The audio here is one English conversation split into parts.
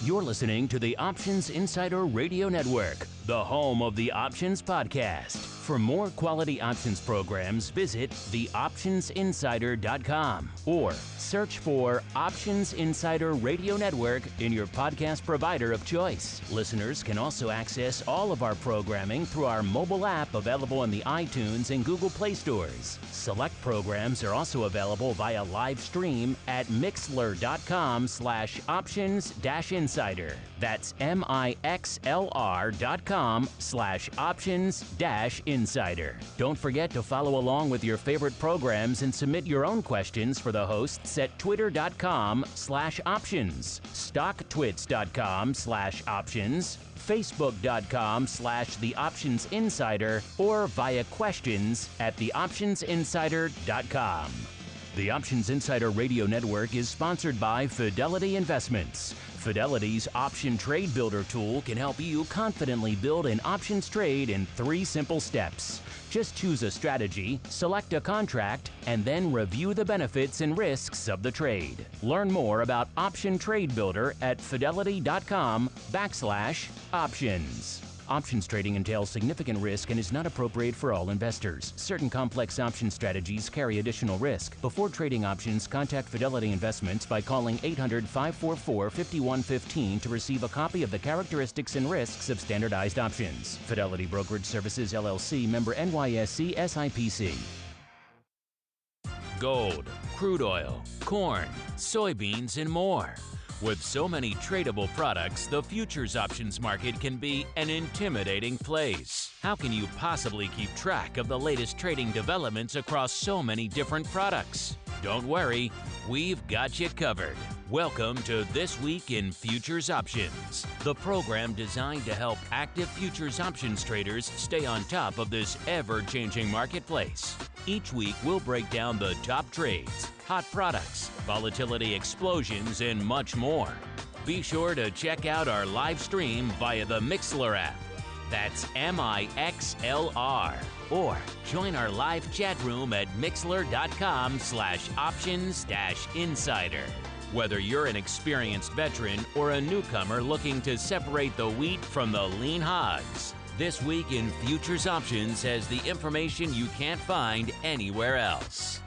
You're listening to the Options Insider Radio Network, the home of the Options Podcast. For more quality options programs, visit theoptionsinsider.com or search for Options Insider Radio Network in your podcast provider of choice. Listeners can also access all of our programming through our mobile app available in the iTunes and Google Play stores. Select programs are also available via live stream at mixlr.com/options-insider. That's mixlr.com/options-insider. Don't forget to follow along with your favorite programs and submit your own questions for the hosts at twitter.com/options, stocktwits.com/options, facebook.com/theoptionsinsider, or via questions at theoptionsinsider.com. The Options Insider Radio Network is sponsored by Fidelity Investments. Fidelity's Option Trade Builder tool can help you confidently build an options trade in 3 simple steps. Just choose a strategy, select a contract, and then review the benefits and risks of the trade. Learn more about Option Trade Builder at fidelity.com/options. Options trading entails significant risk and is not appropriate for all investors. Certain complex option strategies carry additional risk. Before trading options, contact Fidelity Investments by calling 800-544-5115 to receive a copy of the characteristics and risks of standardized options. Fidelity Brokerage Services, LLC, member NYSE SIPC. Gold, crude oil, corn, soybeans, and more. With so many tradable products, the futures options market can be an intimidating place. How can you possibly keep track of the latest trading developments across so many different products? Don't worry, we've got you covered. Welcome to This Week in Futures Options, the program designed to help active futures options traders stay on top of this ever-changing marketplace. Each week, we'll break down the top trades, hot products, volatility explosions, and much more. Be sure to check out our live stream via the Mixlr app. That's MIXLR. Or join our live chat room at mixlr.com/options-insider. Whether you're an experienced veteran or a newcomer looking to separate the wheat from the lean hogs, This Week in Futures Options has the information you can't find anywhere else.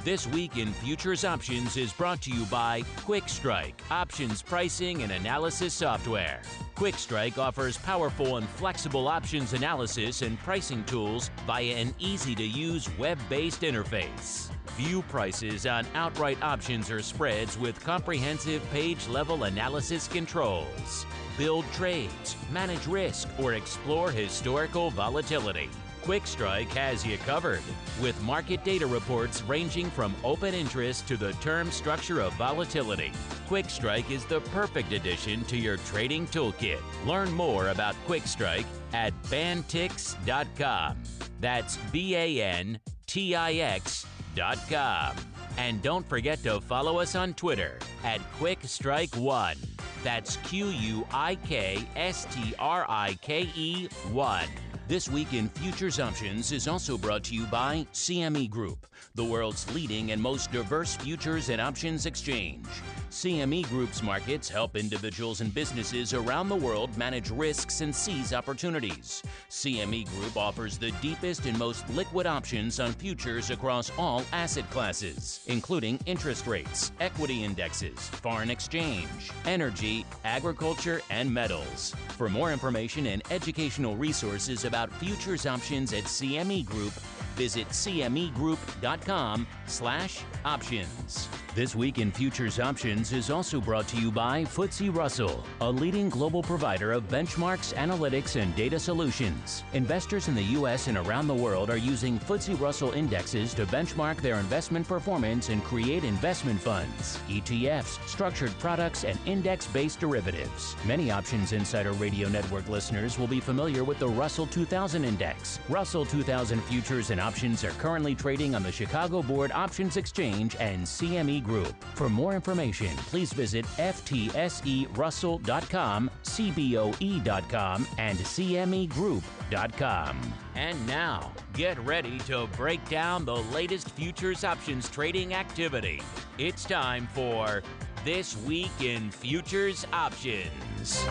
This Week in Futures Options is brought to you by QuickStrike, options pricing and analysis software. QuickStrike offers powerful and flexible options analysis and pricing tools via an easy-to-use web-based interface. View prices on outright options or spreads with comprehensive page-level analysis controls. Build trades, manage risk, or explore historical volatility. QuickStrike has you covered, with market data reports ranging from open interest to the term structure of volatility. QuickStrike is the perfect addition to your trading toolkit. Learn more about QuickStrike at bantix.com. That's BANTIX.com. And don't forget to follow us on Twitter at QuickStrike1. That's QUIKSTRIKE1. This Week in Futures Options is also brought to you by CME Group, the world's leading and most diverse futures and options exchange. CME Group's markets help individuals and businesses around the world manage risks and seize opportunities. CME Group offers the deepest and most liquid options on futures across all asset classes, including interest rates, equity indexes, foreign exchange, energy, agriculture, and metals. For more information and educational resources about futures options at CME Group, visit cmegroup.com/options. This Week in Futures Options is also brought to you by FTSE Russell, a leading global provider of benchmarks, analytics, and data solutions. Investors in the U.S. and around the world are using FTSE Russell indexes to benchmark their investment performance and create investment funds, ETFs, structured products, and index-based derivatives. Many Options Insider Radio Network listeners will be familiar with the Russell 2000 Index. Russell 2000 futures and options are currently trading on the Chicago Board Options Exchange and CME Group. For more information, please visit ftserussell.com, cboe.com, and cmegroup.com. And now, get ready to break down the latest futures options trading activity. It's time for This Week in Futures Options.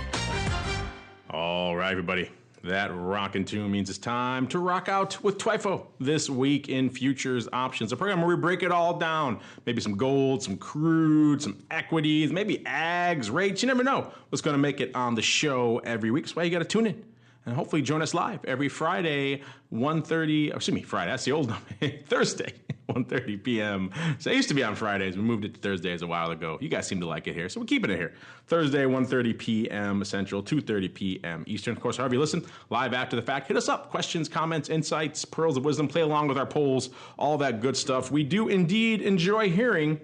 All right, everybody. That rockin' tune means it's time to rock out with TWIFO. This Week in Futures Options, a program where we break it all down. Maybe some gold, some crude, some equities, maybe ags, rates. You never know what's going to make it on the show every week. That's why you got to tune in. And hopefully join us live every Friday, Friday, that's the old number, Thursday, 1:30 p.m. So it used to be on Fridays. We moved it to Thursdays a while ago. You guys seem to like it here, so we're keeping it here. Thursday, 1:30 p.m. Central, 2:30 p.m. Eastern. Of course, however you listen, live after the fact. Hit us up. Questions, comments, insights, pearls of wisdom. Play along with our polls, all that good stuff. We do indeed enjoy hearing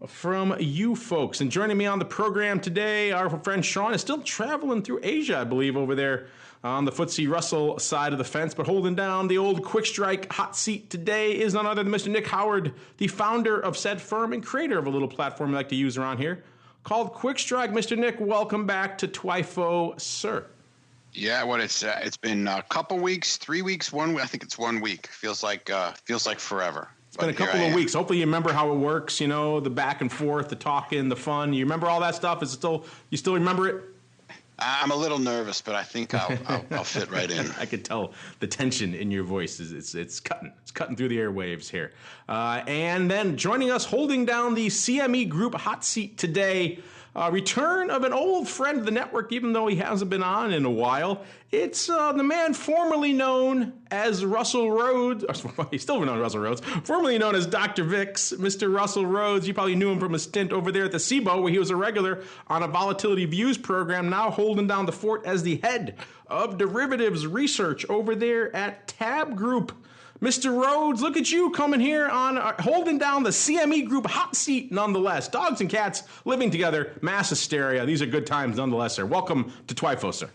from you folks. And joining me on the program today, our friend Sean is still traveling through Asia, I believe, over there on the FTSE Russell side of the fence, but holding down the old quick strike hot seat today is none other than Mr. Nick Howard, the founder of said firm and creator of a little platform we like to use around here called Quick Strike. Mr. Nick, welcome back to TWIFO, sir. Yeah, it's been a couple weeks, 3 weeks, I think it's 1 week. Feels like forever. It's been a couple of weeks. Hopefully you remember how it works, you know, the back and forth, the talking, the fun. You remember all that stuff? You still remember it? I'm a little nervous, but I think I'll fit right in. I could tell the tension in your voice. It's cutting through the airwaves here. And then joining us, holding down the CME Group hot seat today, return of an old friend of the network, even though he hasn't been on in a while. It's the man formerly known as Russell Rhoads. He's still known as Russell Rhoads. Formerly known as Dr. Vix, Mr. Russell Rhoads. You probably knew him from a stint over there at the SIBO, where he was a regular on a Volatility Views program, now holding down the fort as the head of derivatives research over there at Tabb Group. Mr. Rhoads, look at you coming here on holding down the CME Group hot seat nonetheless. Dogs and cats living together, mass hysteria. These are good times nonetheless, sir. Welcome to TWIFO, sir.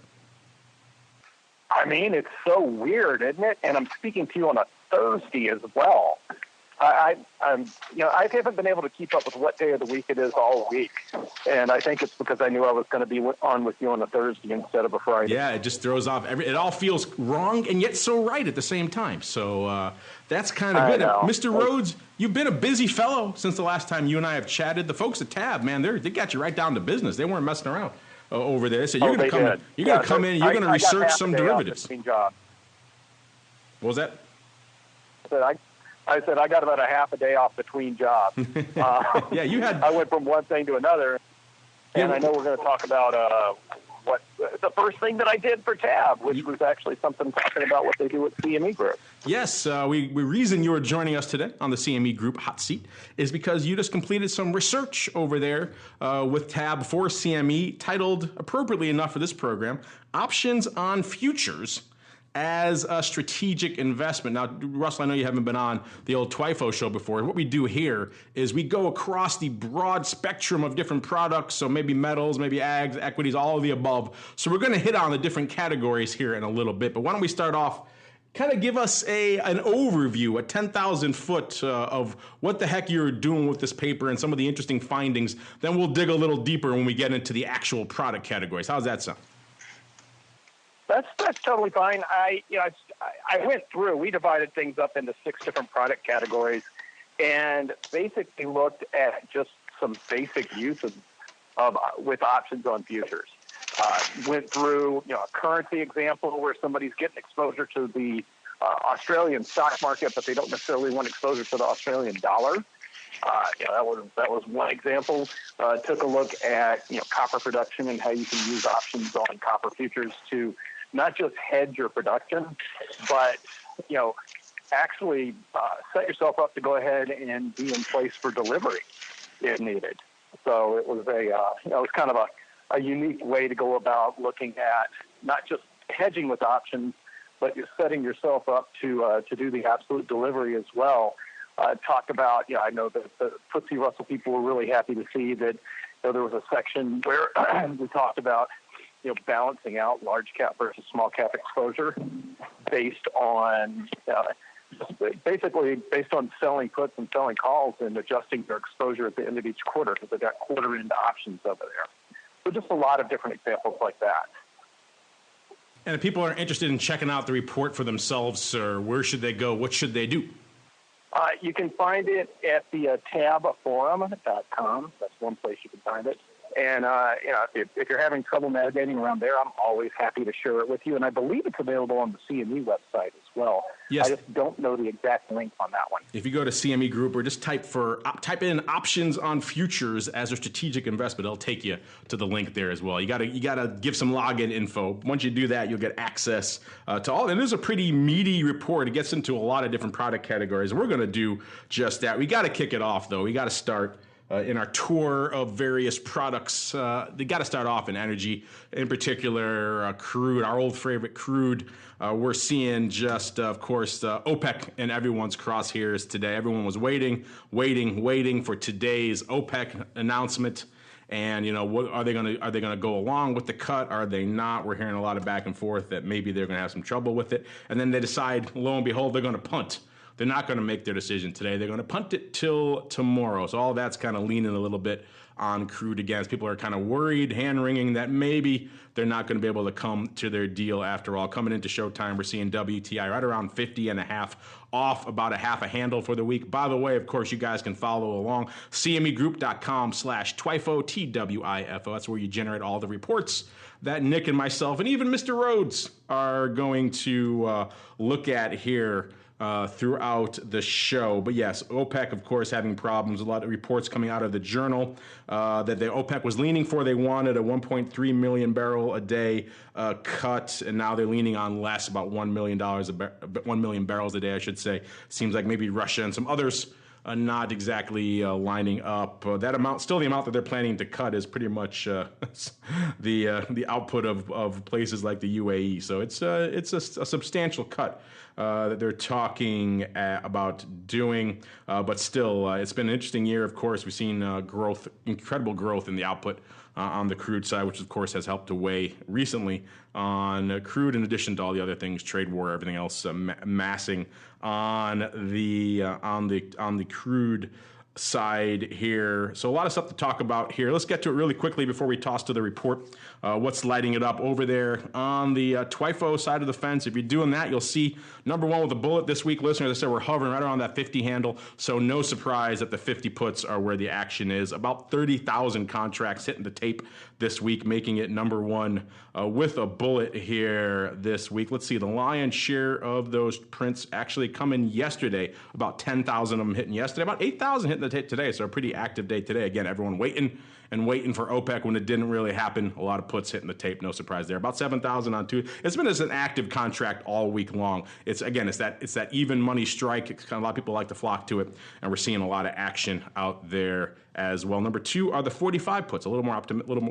I mean, it's so weird, isn't it? And I'm speaking to you on a Thursday as well. I haven't been able to keep up with what day of the week it is all week, and I think it's because I knew I was going to be on with you on a Thursday instead of a Friday. Yeah, it just throws off it all feels wrong and yet so right at the same time. So that's kind of good. Mr. Rhoads, you've been a busy fellow since the last time you and I have chatted. The folks at Tabb, man, they got you right down to business. They weren't messing around over there. So you're going to come in. You're going to come in. You're going to research some derivatives. What was that? I said I got about a half a day off between jobs. Yeah, you had. I went from one thing to another, and I know we're going to talk about what the first thing that I did for Tabb, which was actually something talking about what they do with CME Group. Yes, we reason you are joining us today on the CME Group hot seat is because you just completed some research over there with Tabb for CME, titled appropriately enough for this program, "Options on Futures as a Strategic Investment." Now, Russell, I know you haven't been on the old TWIFO show before. What we do here is we go across the broad spectrum of different products, so maybe metals, maybe ags, equities, all of the above. So we're going to hit on the different categories here in a little bit. But why don't we start off, kind of give us an overview, a 10,000 foot of what the heck you're doing with this paper and some of the interesting findings. Then we'll dig a little deeper when we get into the actual product categories. How's that sound? That's totally fine. I went through. We divided things up into 6 different product categories, and basically looked at just some basic uses with options on futures. Went through a currency example where somebody's getting exposure to the Australian stock market, but they don't necessarily want exposure to the Australian dollar. That was one example. Took a look at copper production and how you can use options on copper futures to not just hedge your production, but actually set yourself up to go ahead and be in place for delivery if needed. So it was it was kind of a unique way to go about looking at not just hedging with options, but you're setting yourself up to do the absolute delivery as well. Talked about, I know that the FTSE Russell people were really happy to see that there was a section where we talked about, balancing out large cap versus small cap exposure based on, basically based on selling puts and selling calls and adjusting their exposure at the end of each quarter because they've got quarter end options over there. So just a lot of different examples like that. And if people are interested in checking out the report for themselves, sir, where should they go? What should they do? You can find it at the tabbforum.com. That's one place you can find it. And, if you're having trouble navigating around there, I'm always happy to share it with you. And I believe it's available on the CME website as well. Yes. I just don't know the exact link on that one. If you go to CME Group or just type in options on futures as a strategic investment, it'll take you to the link there as well. You gotta give some login info. Once you do that, you'll get access to all. And it is a pretty meaty report. It gets into a lot of different product categories. And we're going to do just that. We got to kick it off, though. We got to start in our tour of various products. They got to start off in energy, in particular crude, our old favorite crude. We're seeing just, of course, OPEC in everyone's crosshairs today. Everyone was waiting for today's OPEC announcement. And what are they going to go along with the cut? Are they not? We're hearing a lot of back and forth that maybe they're going to have some trouble with it. And then they decide, lo and behold, they're going to punt. They're not going to make their decision today. They're going to punt it till tomorrow. So all that's kind of leaning a little bit on crude again. People are kind of worried, hand-wringing that maybe they're not going to be able to come to their deal after all. Coming into showtime, we're seeing WTI right around 50.5, off about a half a handle for the week. By the way, of course, you guys can follow along. CMEgroup.com/TWIFO, TWIFO. That's where you generate all the reports that Nick and myself and even Mr. Rhoads are going to look at here throughout the show. But yes, OPEC, of course, having problems. A lot of reports coming out of the Journal that the OPEC was leaning for. They wanted a 1.3 million barrel a day cut, and now they're leaning on less, about $1 million 1 million barrels a day, I should say. Seems like maybe Russia and some others not exactly lining up. That amount, still the amount that they're planning to cut, is pretty much the output of places like the UAE. So it's a substantial cut that they're talking about doing. But still, it's been an interesting year. Of course, we've seen incredible growth in the output on the crude side, which of course has helped to weigh recently on crude, in addition to all the other things, trade war, everything else massing on the crude side here. So a lot of stuff to talk about here. Let's get to it really quickly before we toss to the report. What's lighting it up over there on the TWIFO side of the fence. If you're doing that, you'll see number one with a bullet this week, listeners. I said we're hovering right around that 50 handle. So no surprise that the 50 puts are where the action is. About 30,000 contracts hitting the tape this week, making it number one with a bullet here this week. Let's see, the lion's share of those prints actually coming yesterday. About 10,000 of them hitting yesterday. About 8,000 hitting the tape today. So a pretty active day today. Again, everyone waiting for OPEC when it didn't really happen. A lot of puts hitting the tape, no surprise there. About 7,000 on two. It's been as an active contract all week long. It's that even money strike. A lot of people like to flock to it, and we're seeing a lot of action out there as well. Number two are the 45 puts, a little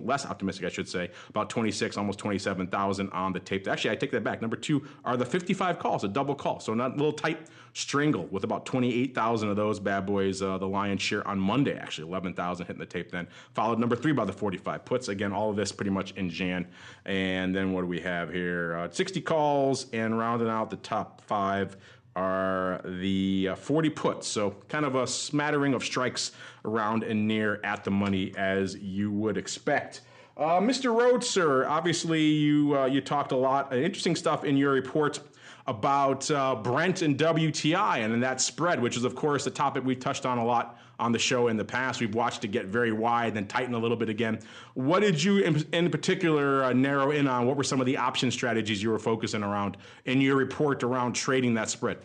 less optimistic, I should say. About 26, almost 27,000 on the tape. Actually, I take that back. Number two are the 55 calls, a double call. So not a little tight strangle with about 28,000 of those bad boys. The lion's share on Monday, actually 11,000 hitting the tape then. Followed number three by the 45 puts. Again, all of this pretty much in Jan. And then what do we have here? 60 calls, and rounding out the top five are the 40 puts. So kind of a smattering of strikes around and near at the money, as you would expect. Mr. Rhoads, sir, obviously you talked a lot, interesting stuff in your report about Brent and WTI and that spread, which is, of course, a topic we've touched on a lot on the show in the past. We've watched it get very wide, then tighten a little bit again. What did you in particular narrow in on? What were some of the option strategies you were focusing around in your report around trading that spread?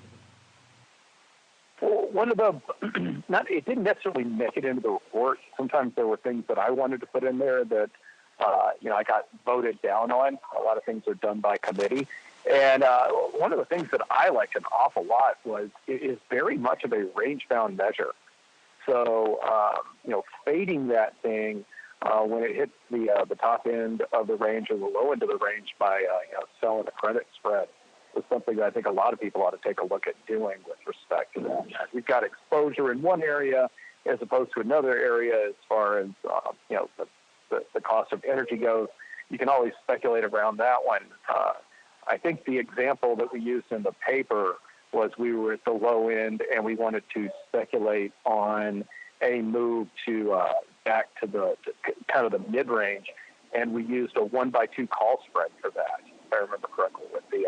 Well, one of the, it didn't necessarily make it into the report. Sometimes there were things that I wanted to put in there that, I got voted down on. A lot of things are done by committee. And one of the things that I liked an awful lot was it is very much of a range-bound measure. So, fading that thing when it hits the top end of the range or the low end of the range by selling a credit spread was something that I think a lot of people ought to take a look at doing with respect to that. We've got exposure in one area as opposed to another area as far as the cost of energy goes. You can always speculate around that one. I think the example that we used in the paper was we were at the low end and we wanted to speculate on a move to back to the kind of the mid-range, and we used a 1-by-2 call spread for that, if I remember correctly, with the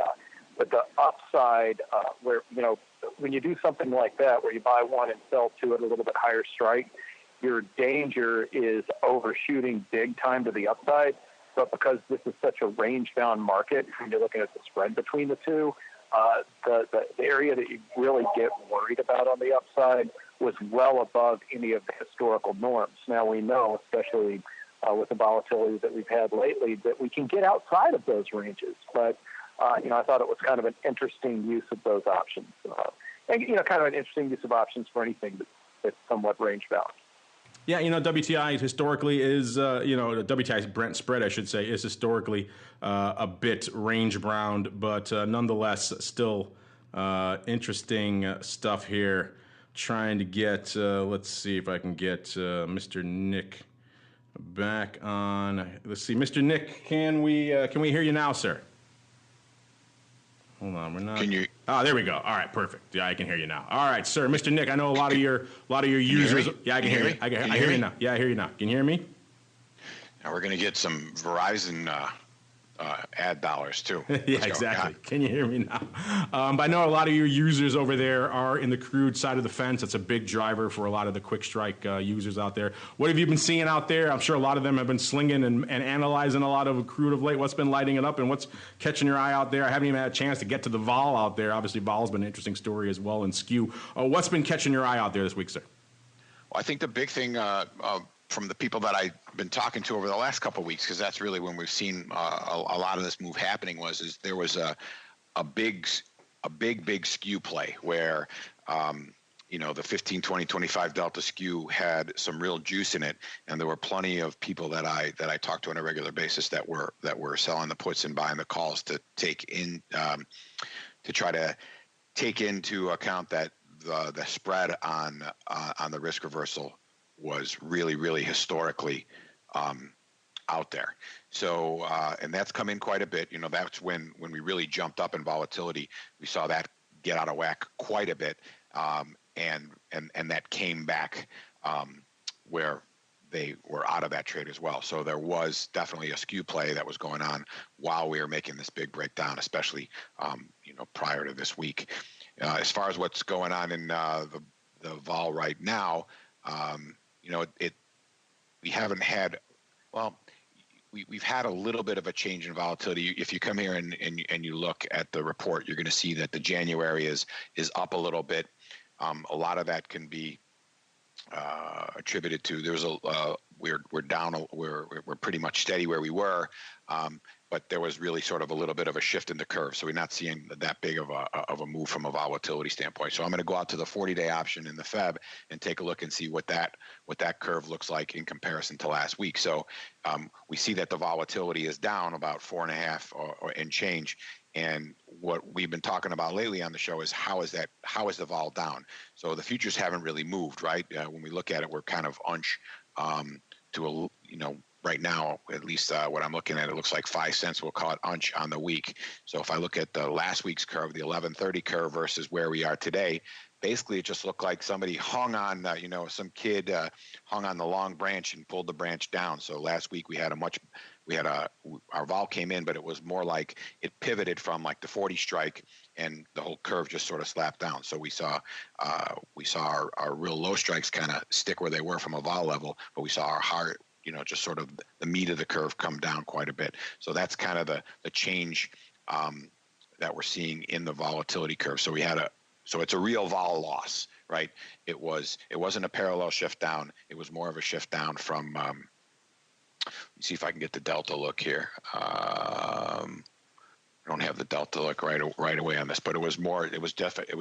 upside where when you do something like that, where you buy one and sell two at a little bit higher strike, your danger is overshooting big time to the upside. But because this is such a range-bound market, when you're looking at the spread between the two, the area that you really get worried about on the upside was well above any of the historical norms. Now we know, especially with the volatility that we've had lately, that we can get outside of those ranges. But I thought it was kind of an interesting use of those options, and kind of an interesting use of options for anything that's somewhat range bound. Yeah, WTI historically is, the WTI's Brent spread, I should say, is historically a bit range bound, but nonetheless, still interesting stuff here. Trying to get, let's see if I can get Mr. Nick back on. Let's see, Mr. Nick, can we hear you now, sir? Hold on, we're not. Can you? Oh, there we go. All right, perfect. Yeah, I can hear you now. All right, sir, Mr. Nick. I know a lot of your users. Yeah, I can hear you. I hear you now. Yeah, I hear you now. Can you hear me? Now we're gonna get some Verizon ad dollars too. Yeah, exactly. Can you hear me now? But I know a lot of your users over there are in the crude side of the fence. That's a big driver for a lot of the quick strike users out there. What have you been seeing out there? I'm sure a lot of them have been slinging and analyzing a lot of crude of late. What's been lighting it up and what's catching your eye out there? I haven't even had a chance to get to the vol out there. Obviously, vol's been an interesting story as well, and skew. What's been catching your eye out there this week, sir? Well, I think the big thing from the people that I've been talking to over the last couple of weeks, because that's really when we've seen a lot of this move happening, is there was a big skew play where the 15, 20, 25 delta skew had some real juice in it, and there were plenty of people that I talked to on a regular basis that were selling the puts and buying the calls to take in to try to take into account that the spread on the risk reversal was really, really historically out there. So, and that's come in quite a bit. That's when we really jumped up in volatility. We saw that get out of whack quite a bit, and that came back where they were out of that trade as well. So there was definitely a skew play that was going on while we were making this big breakdown, especially prior to this week. As far as what's going on in the vol right now. We haven't had, we've had a little bit of a change in volatility. If you come here and you look at the report, you're going to see that the January is up a little bit. A lot of that can be attributed to we're down, we're pretty much steady where we were, but there was really sort of a little bit of a shift in the curve. So we're not seeing that big of a move from a volatility standpoint. So I'm going to go out to the 40-day option in the Feb and take a look and see what that curve looks like in comparison to last week. So we see that the volatility is down about 4.5 or and change. And what we've been talking about lately on the show is how is the vol down? So the futures haven't really moved, right? When we look at it, we're kind of to right now, at least what I'm looking at, it looks like 5 cents. We'll call it unch on the week. So if I look at the last week's curve, the 1130 curve versus where we are today, basically it just looked like somebody hung on, some kid hung on the long branch and pulled the branch down. So last week we had our vol came in, but it was more like it pivoted from like the 40 strike and the whole curve just sort of slapped down. So we saw our real low strikes kind of stick where they were from a vol level, but we saw our high, just sort of the meat of the curve come down quite a bit. So that's kind of the change that we're seeing in the volatility curve. So it's a real vol loss, right? It wasn't a parallel shift down. It was more of a shift down from, let me see if I can get the delta look here. I don't have the delta look right away on this, but it was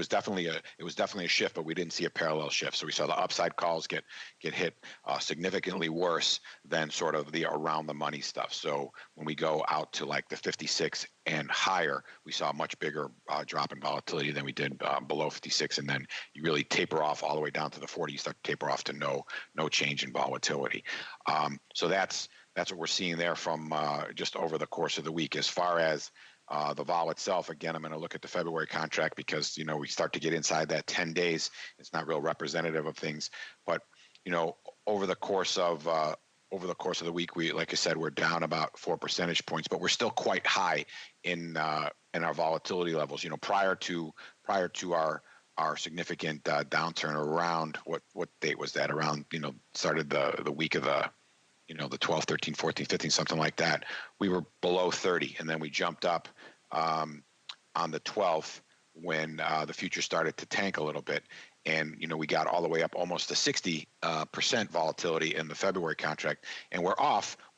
definitely a shift, but we didn't see a parallel shift. So we saw the upside calls get hit significantly worse than sort of the around the money stuff. So when we go out to like the 56 and higher, we saw a much bigger drop in volatility than we did below 56, and then you really taper off all the way down to the 40. You start to taper off to no change in volatility. So that's what we're seeing there from just over the course of the week. As far as the vol itself, again, I'm going to look at the February contract because, we start to get inside that 10 days. It's not real representative of things. But, over the course of the week, like I said, we're down about 4 percentage points, but we're still quite high in our volatility levels. Prior to our our significant downturn around what date was that? Around, started the week of the 12, 13, 14, 15, something like that. We were below 30, and then we jumped up on the 12th when the future started to tank a little bit. And, we got all the way up almost to 60% volatility in the February contract. And we're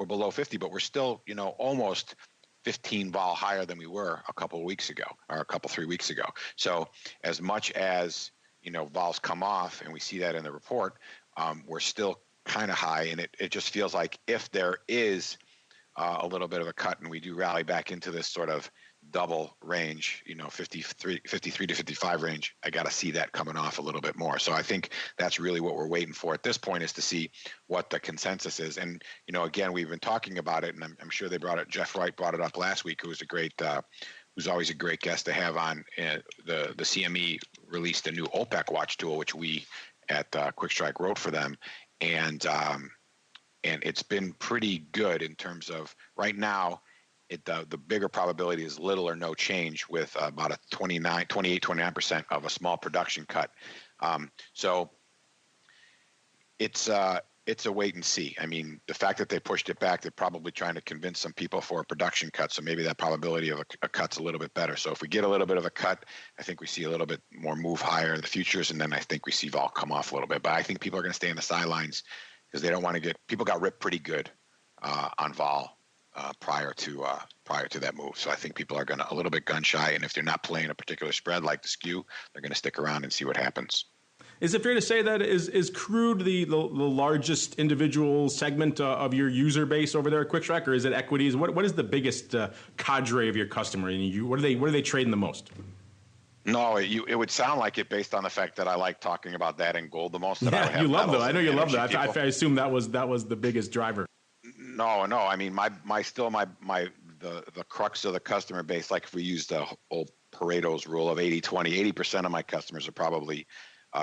below 50, but we're still, almost 15 vol higher than we were a couple of weeks ago, or 3 weeks ago. So as much as, vols come off, and we see that in the report, we're still kind of high. And it just feels like if there is a little bit of a cut and we do rally back into this sort of double range, 53 to 55 range, I got to see that coming off a little bit more. So I think that's really what we're waiting for at this point, is to see what the consensus is. And, again, we've been talking about it, and I'm sure Jeff Wright brought it up last week, who's always a great guest to have on. The CME released a new OPEC watch tool, which we at Quick Strike wrote for them. And it's been pretty good in terms of right now. The bigger probability is little or no change, with about a 29% of a small production cut. So it's a wait and see. I mean, the fact that they pushed it back, they're probably trying to convince some people for a production cut. So maybe that probability of a cut's a little bit better. So if we get a little bit of a cut, I think we see a little bit more move higher in the futures, and then I think we see vol come off a little bit. But I think people are going to stay in the sidelines because they don't want to people got ripped pretty good on vol prior to that move. So I think people are going to a little bit gun shy, and if they're not playing a particular spread like the skew, they're going to stick around and see what happens. Is it fair to say that is crude the largest individual segment of your user base over there at Quick Strike, or is it equities? What is the biggest cadre of your customer? What are they trading the most? No, it would sound like it based on the fact that I like talking about that and gold the most. Yeah, you love that. I know you love that. I assume that was the biggest driver. No. I mean, the crux of the customer base, like if we use the old Pareto's rule of 80-20, 80% of my customers are probably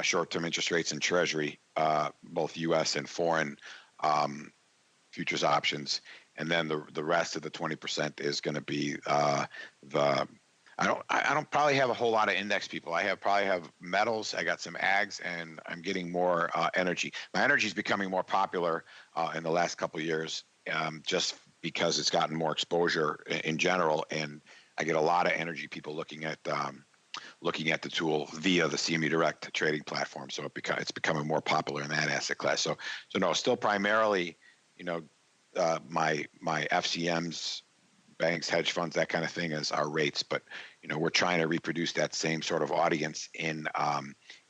short-term interest rates and treasury, both U.S. and foreign futures options. And then the rest of the 20% is going to be I don't probably have a whole lot of index people. I probably have metals. I got some ags, and I'm getting more energy. My energy is becoming more popular in the last couple of years, just because it's gotten more exposure in general, and I get a lot of energy people looking at the tool via the CME Direct trading platform. So it's becoming more popular in that asset class. So no, still primarily, my FCMs, banks, hedge funds, that kind of thing is our rates, but we're trying to reproduce that same sort of audience in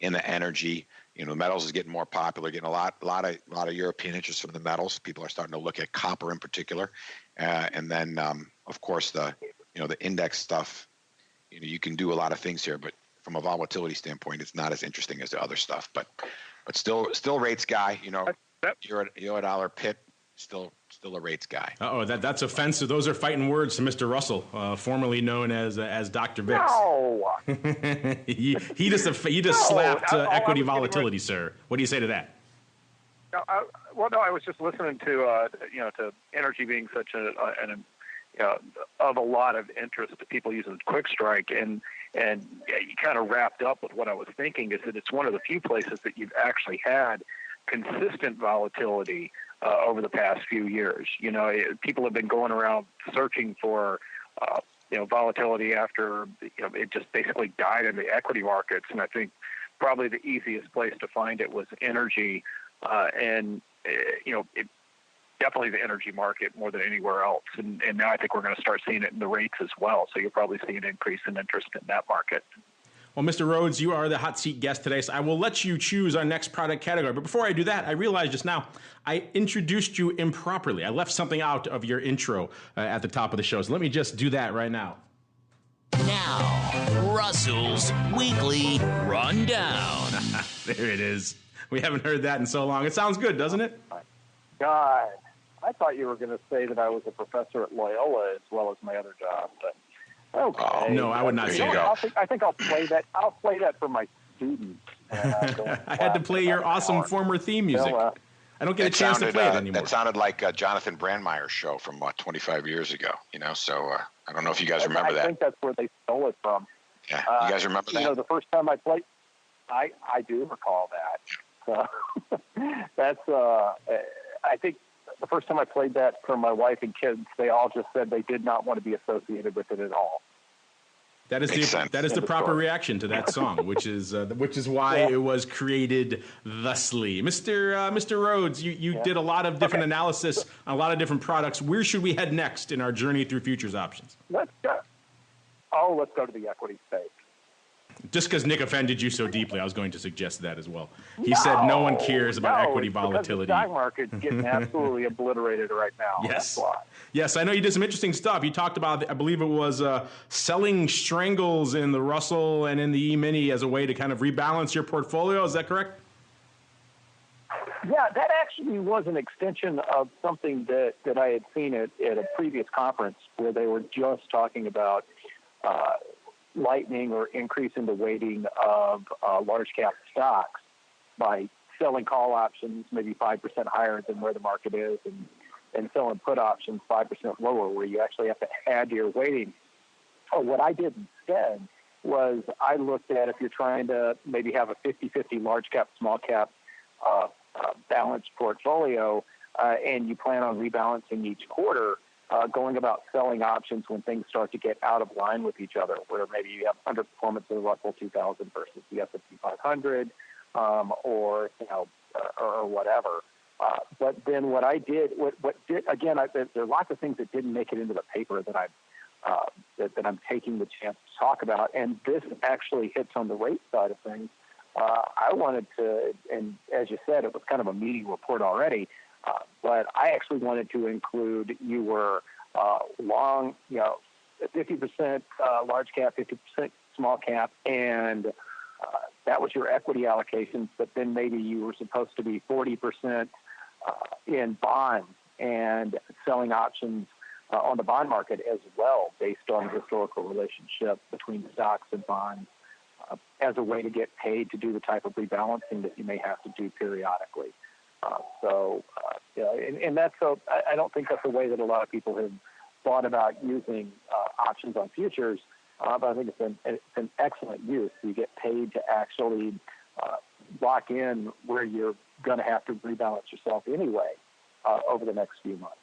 the energy. The metals is getting more popular, getting a lot of European interest from the metals. People are starting to look at copper in particular, and then of course the index stuff. You can do a lot of things here, but from a volatility standpoint, it's not as interesting as the other stuff. But still rates guy. Euro-dollar pit, still a rates guy. That's offensive. Those are fighting words to Mr. Russell, formerly known as Dr. Bix. No. he just slapped equity volatility, sir. What do you say to that? I was just listening to to energy being such of a lot of interest to people using Quick Strike, and you kind of wrapped up with what I was thinking, is that it's one of the few places that you've actually had consistent volatility over the past few years. People have been going around searching for volatility after it just basically died in the equity markets, and I think probably the easiest place to find it was energy, and definitely the energy market more than anywhere else. And now I think we're going to start seeing it in the rates as well. So you'll probably see an increase in interest in that market. Well, Mr. Rhoads, you are the hot seat guest today, so I will let you choose our next product category. But before I do that, I realized just now I introduced you improperly. I left something out of your intro at the top of the show. So let me just do that right now. Now, Russell's Weekly Rundown. There it is. We haven't heard that in so long. It sounds good, doesn't it? God, I thought you were going to say that I was a professor at Loyola as well as my other job, but okay. Oh, no, I would not say that. I think I'll play that. I'll play that for my students. I had to play your awesome former theme music. I don't get a chance to play it anymore. That sounded like Jonathan Brandmeier's show from 25 years ago. So I don't know if you guys remember that. I think that's where they stole it from. Yeah, you guys remember that? The first time I played I do recall that. So that's I think the first time I played that for my wife and kids, they all just said they did not want to be associated with it at all. That is the proper reaction to that song, which is why it was created thusly. Mr. Rhoads, you did a lot of different analysis on a lot of different products. Where should we head next in our journey through futures options? Let's go to the equity space. Just because Nick offended you so deeply, I was going to suggest that as well. He said no one cares about equity volatility. The stock market's getting absolutely obliterated right now. Yes. That's why. Yes, I know you did some interesting stuff. You talked about, I believe it was selling strangles in the Russell and in the E-mini as a way to kind of rebalance your portfolio. Is that correct? Yeah, that actually was an extension of something that I had seen at a previous conference where they were just talking about lightening or increasing the weighting of large cap stocks by selling call options maybe 5% higher than where the market is and selling put options 5% lower where you actually have to add to your weighting. What I did instead was I looked at if you're trying to maybe have a 50-50 large cap, small cap balanced portfolio and you plan on rebalancing each quarter, going about selling options when things start to get out of line with each other, where maybe you have underperformance of the Russell 2000 versus the S&P 500, or whatever. But then what I did, there are lots of things that didn't make it into the paper that I'm taking the chance to talk about, and this actually hits on the rate side of things. I wanted to, and as you said, it was kind of a meaty report already. But I actually wanted to include you were long, 50% large cap, 50% small cap, and that was your equity allocations. But then maybe you were supposed to be 40% in bonds and selling options on the bond market as well, based on the historical relationship between stocks and bonds, as a way to get paid to do the type of rebalancing that you may have to do periodically. I don't think that's a way that a lot of people have thought about using options on futures, but I think it's an excellent use. You get paid to actually lock in where you're going to have to rebalance yourself anyway over the next few months.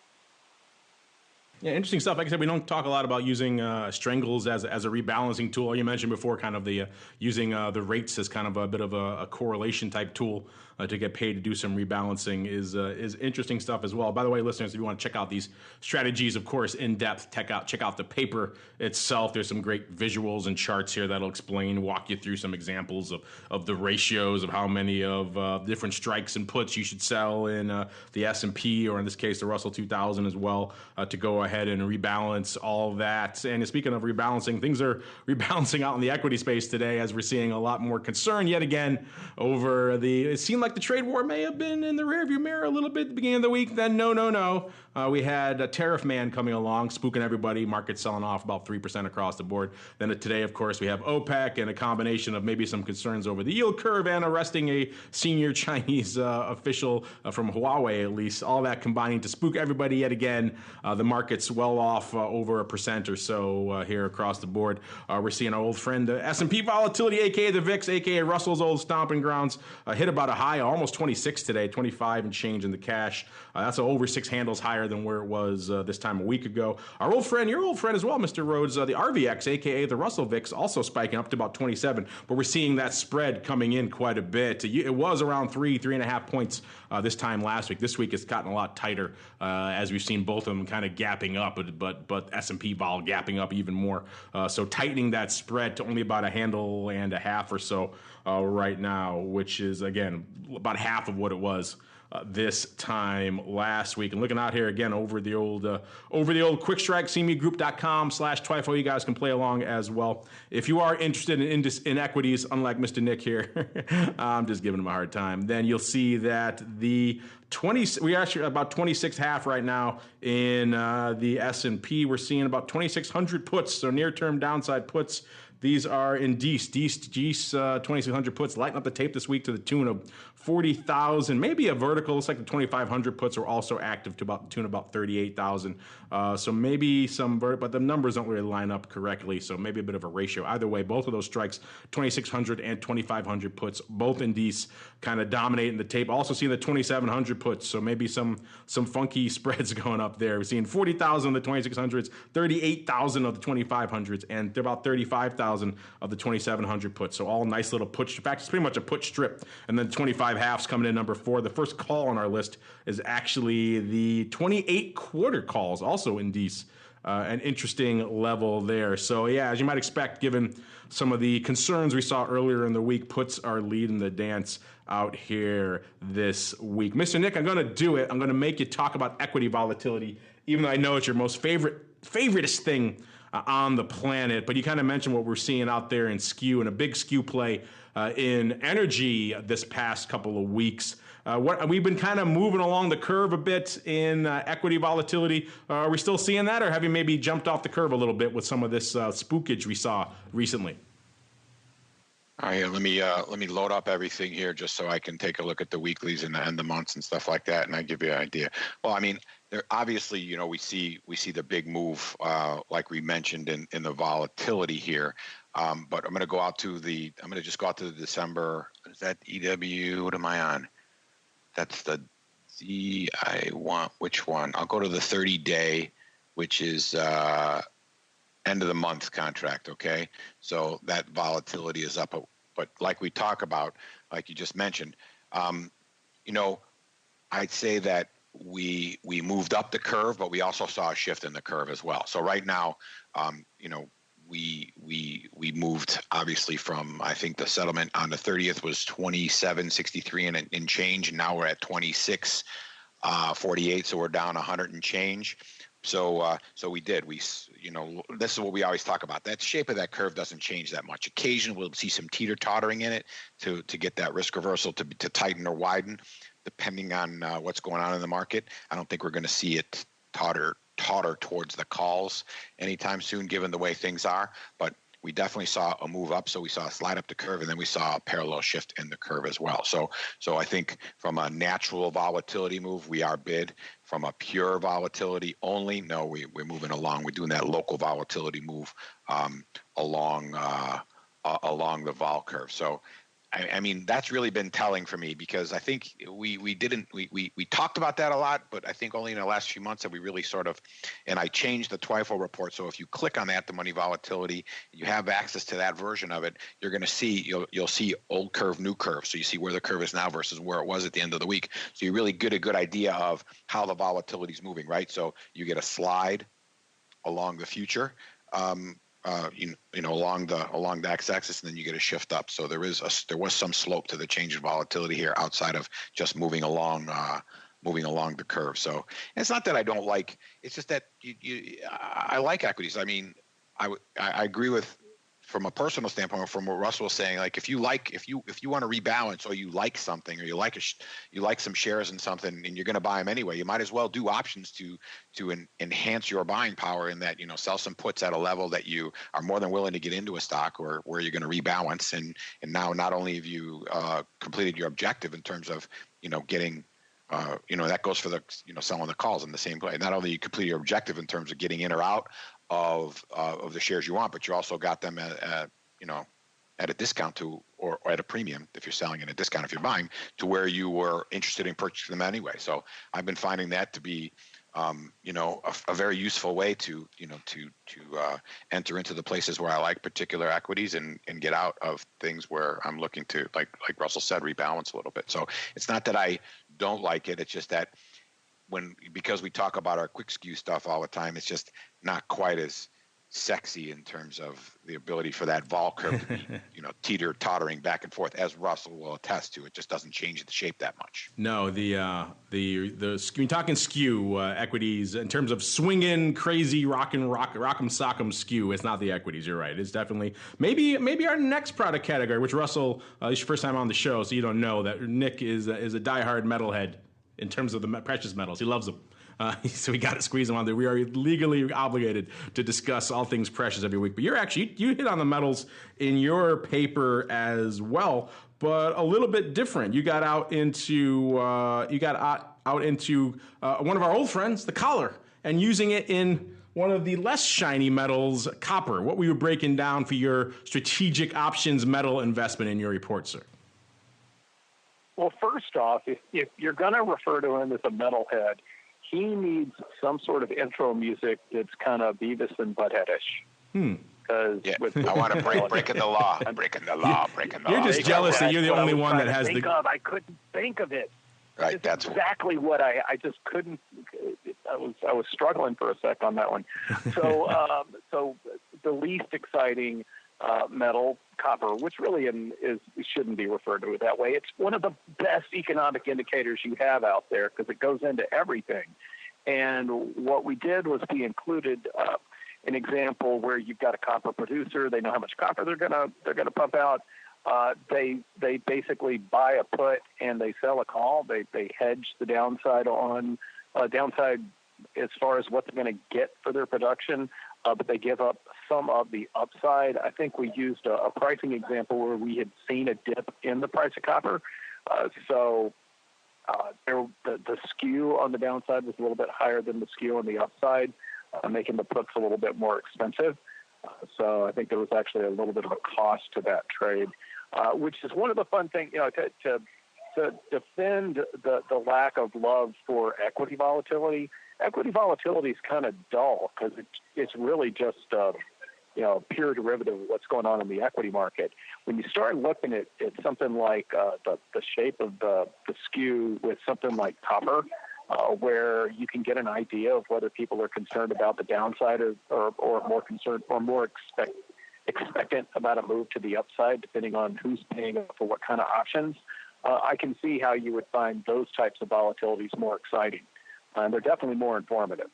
Yeah, interesting stuff. Like I said, we don't talk a lot about using strangles as a rebalancing tool. You mentioned before kind of the using the rates as kind of a bit of a correlation type tool to get paid to do some rebalancing is interesting stuff as well. By the way, listeners, if you want to check out these strategies, of course, in depth, check out the paper itself. There's some great visuals and charts here that'll walk you through some examples of the ratios of how many of different strikes and puts you should sell in the S&P, or in this case, the Russell 2000 as well, to go ahead and rebalance all of that. And speaking of rebalancing, things are rebalancing out in the equity space today, as we're seeing a lot more concern yet again over it seemed like the trade war may have been in the rearview mirror a little bit at the beginning of the week. Then no. We had a tariff man coming along, spooking everybody, market selling off about 3% across the board. Then today, of course, we have OPEC and a combination of maybe some concerns over the yield curve and arresting a senior Chinese official from Huawei, at least. All that combining to spook everybody yet again. The market's well off over 1% or so here across the board. We're seeing our old friend S&P volatility, a.k.a. the VIX, a.k.a. Russell's old stomping grounds, hit about a high, almost 26 today, 25 and change in the cash. That's over 6 handles higher than where it was this time a week ago. Our old friend, your old friend as well, Mr. Rhoads, the RVX, a.k.a. the Russell VIX, also spiking up to about 27, but we're seeing that spread coming in quite a bit. It was around 3.5 points this time last week. This week it's gotten a lot tighter as we've seen both of them kind of gapping up, but S&P vol gapping up even more. So tightening that spread to only about a handle and a half or so right now, which is, again, about half of what it was this time last week. And looking out here again over the old quick strike, cmegroup.com/TWIFO. You guys can play along as well. If you are interested in equities, unlike Mr. Nick here, I'm just giving him a hard time, then you'll see that we are actually about 26.5 right now in the S&P. We're seeing about 2,600 puts, so near-term downside puts These are in Dees 2600 puts lighting up the tape this week to the tune of 40,000, maybe a vertical. Looks like the 2500 puts are also active to about the tune of about 38,000. So maybe some but the numbers don't really line up correctly. So maybe a bit of a ratio. Either way, both of those strikes, 2600 and 2500 puts, both in Dees kind of dominating the tape. Also seeing the 2700 puts. So maybe some funky spreads going up there. We're seeing 40,000 of the 2600s, 38,000 of the 2500s, and they're about 35,000 of the 2700 puts. So all nice little put. In fact, it's pretty much a put strip. And then 25 halves coming in number 4. The first call on our list is actually the 28 quarter calls, also in Dees. An interesting level there. So yeah, as you might expect, given some of the concerns we saw earlier in the week, puts are leading the dance out here this week. Mr. Nick, I'm going to do it. I'm going to make you talk about equity volatility, even though I know it's your most favoriteest thing on the planet. But you kind of mentioned what we're seeing out there in skew, and a big skew play in energy this past couple of weeks. We've been kind of moving along the curve a bit in equity volatility. Are we still seeing that, or have you maybe jumped off the curve a little bit with some of this spookage we saw recently? All right, let me load up everything here just so I can take a look at the weeklies and the months and stuff like that, and I give you an idea. Well, I mean, there obviously, we see the big move like we mentioned in the volatility here. But I'm going to just go out to the December. Is that EW? What am I on? That's the I want. Which one? I'll go to the 30-day, which is end of the month contract. Okay, so that volatility is up, but like we talk about, like you just mentioned, I'd say that we moved up the curve, but we also saw a shift in the curve as well. So right now, we moved obviously from, I think the settlement on the 30th was 27.63 and change, and now we're at 26.48, so we're down 100 and change. So this is what we always talk about. That shape of that curve doesn't change that much. Occasionally we'll see some teeter-tottering in it to get that risk reversal to tighten or widen, depending on what's going on in the market. I don't think we're going to see it totter towards the calls anytime soon, given the way things are. But we definitely saw a move up. So we saw a slide up the curve, and then we saw a parallel shift in the curve as well. So I think from a natural volatility move, we are bid. From a pure volatility only, no, we're moving along. We're doing that local volatility move along the vol curve. So I mean, that's really been telling for me, because I think we talked about that a lot, but I think only in the last few months have we really and I changed the TWIFO report. So if you click on that, the money volatility, you have access to that version of it. You're going to see, you'll see old curve, new curve. So you see where the curve is now versus where it was at the end of the week. So you really get a good idea of how the volatility is moving, right? So you get a slide along the future. Along the x-axis, and then you get a shift up. So there was some slope to the change in volatility here outside of just moving along the curve. So it's not that I don't like. It's just that I like equities. I mean, I agree with, from a personal standpoint, from what Russell was saying, like if you want to rebalance, or you like something, or you like some shares in something, and you're going to buy them anyway, you might as well do options to enhance your buying power, in that, sell some puts at a level that you are more than willing to get into a stock, or where you're going to rebalance. And now not only have you completed your objective in terms of getting that goes for the selling the calls in the same play. Not only you complete your objective in terms of getting in or out of the shares you want, but you also got them at a discount to, or at a premium if you're selling at a discount if you're buying, to where you were interested in purchasing them anyway. So I've been finding that to be a very useful way to enter into the places where I like particular equities and get out of things where I'm looking to, like Russell said, rebalance a little bit. So it's not that I don't like it. It's just that because we talk about our quick skew stuff all the time, it's just not quite as sexy in terms of the ability for that vol curve to be, teeter-tottering back and forth, as Russell will attest to. It just doesn't change the shape that much. No, when talking skew equities, in terms of swinging, crazy, rock'em sock'em skew, it's not the equities. You're right. It's definitely maybe our next product category, which Russell, it's your first time on the show, so you don't know that Nick is a diehard metalhead in terms of the precious metals. He loves them. So we got to squeeze them on there. We are legally obligated to discuss all things precious every week. But you hit on the metals in your paper as well, but a little bit different. You got out into one of our old friends, the collar, and using it in one of the less shiny metals, copper. What were you breaking down for your strategic options metal investment in your report, sir? Well, first off, if you're going to refer to him as a metalhead, he needs some sort of intro music that's kind of Beavis and Butthead-ish. I want to breaking the law. Breaking the law. You're just jealous that you're the only one that has the... I couldn't think of it. Right, that's exactly what I just couldn't. I was struggling for a sec on that one. So, so the least exciting metal, copper, which really shouldn't be referred to it that way. It's one of the best economic indicators you have out there because it goes into everything. And what we did was we included an example where you've got a copper producer. They know how much copper they're gonna pump out. They basically buy a put and they sell a call. They hedge the downside on downside as far as what they're going to get for their production, but they give up some of the upside. I think we used a pricing example where we had seen a dip in the price of copper. So the skew on the downside was a little bit higher than the skew on the upside, making the puts a little bit more expensive. So I think there was actually a little bit of a cost to that trade, which is one of the fun things, to defend the lack of love for equity volatility. Equity volatility is kind of dull because it's really just pure derivative of what's going on in the equity market. When you start looking at something like the shape of the skew with something like copper, where you can get an idea of whether people are concerned about the downside or more concerned or more expectant about a move to the upside, depending on who's paying for what kind of options. I can see how you would find those types of volatilities more exciting. And they're definitely more informative.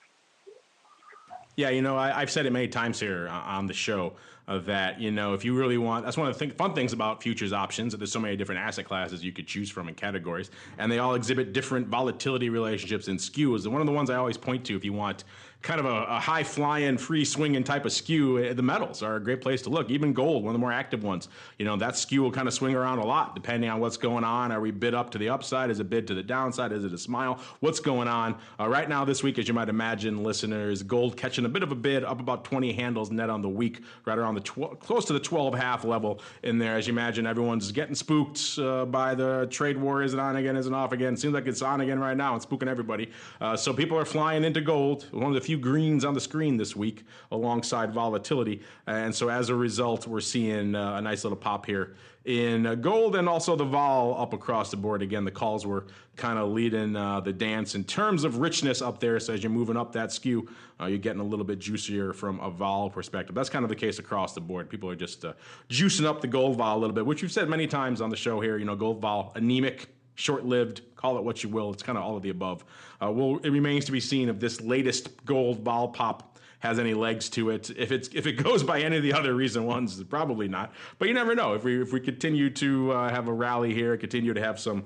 Yeah, I've said it many times here on the show that, if you really want, that's one of the fun things about futures options, that there's so many different asset classes you could choose from in categories, and they all exhibit different volatility relationships and skews. And one of the ones I always point to if you want kind of a high-flying, free-swinging type of skew, the metals are a great place to look. Even gold, one of the more active ones. That skew will kind of swing around a lot depending on what's going on. Are we bid up to the upside? Is it bid to the downside? Is it a smile? What's going on? Right now this week, as you might imagine, listeners, gold catching a bit of a bid, up about 20 handles net on the week, right around the close to the 12.5 level in there. As you imagine, everyone's getting spooked by the trade war. Is it on again? Is it off again? Seems like it's on again right now. It's spooking everybody. So people are flying into gold. One of the few greens on the screen this week alongside volatility. And so as a result, we're seeing a nice little pop here in gold, and also the vol up across the board. Again, the calls were kind of leading the dance in terms of richness up there. So as you're moving up that skew, you're getting a little bit juicier from a vol perspective. That's kind of the case across the board. People are just juicing up the gold vol a little bit, which we've said many times on the show here. Gold vol, anemic, short-lived, call it what you will. It's kind of all of the above. It remains to be seen if this latest gold vol pop has any legs to it. If it goes by any of the other recent ones, probably not. But you never know. If we continue to have a rally here, continue to have some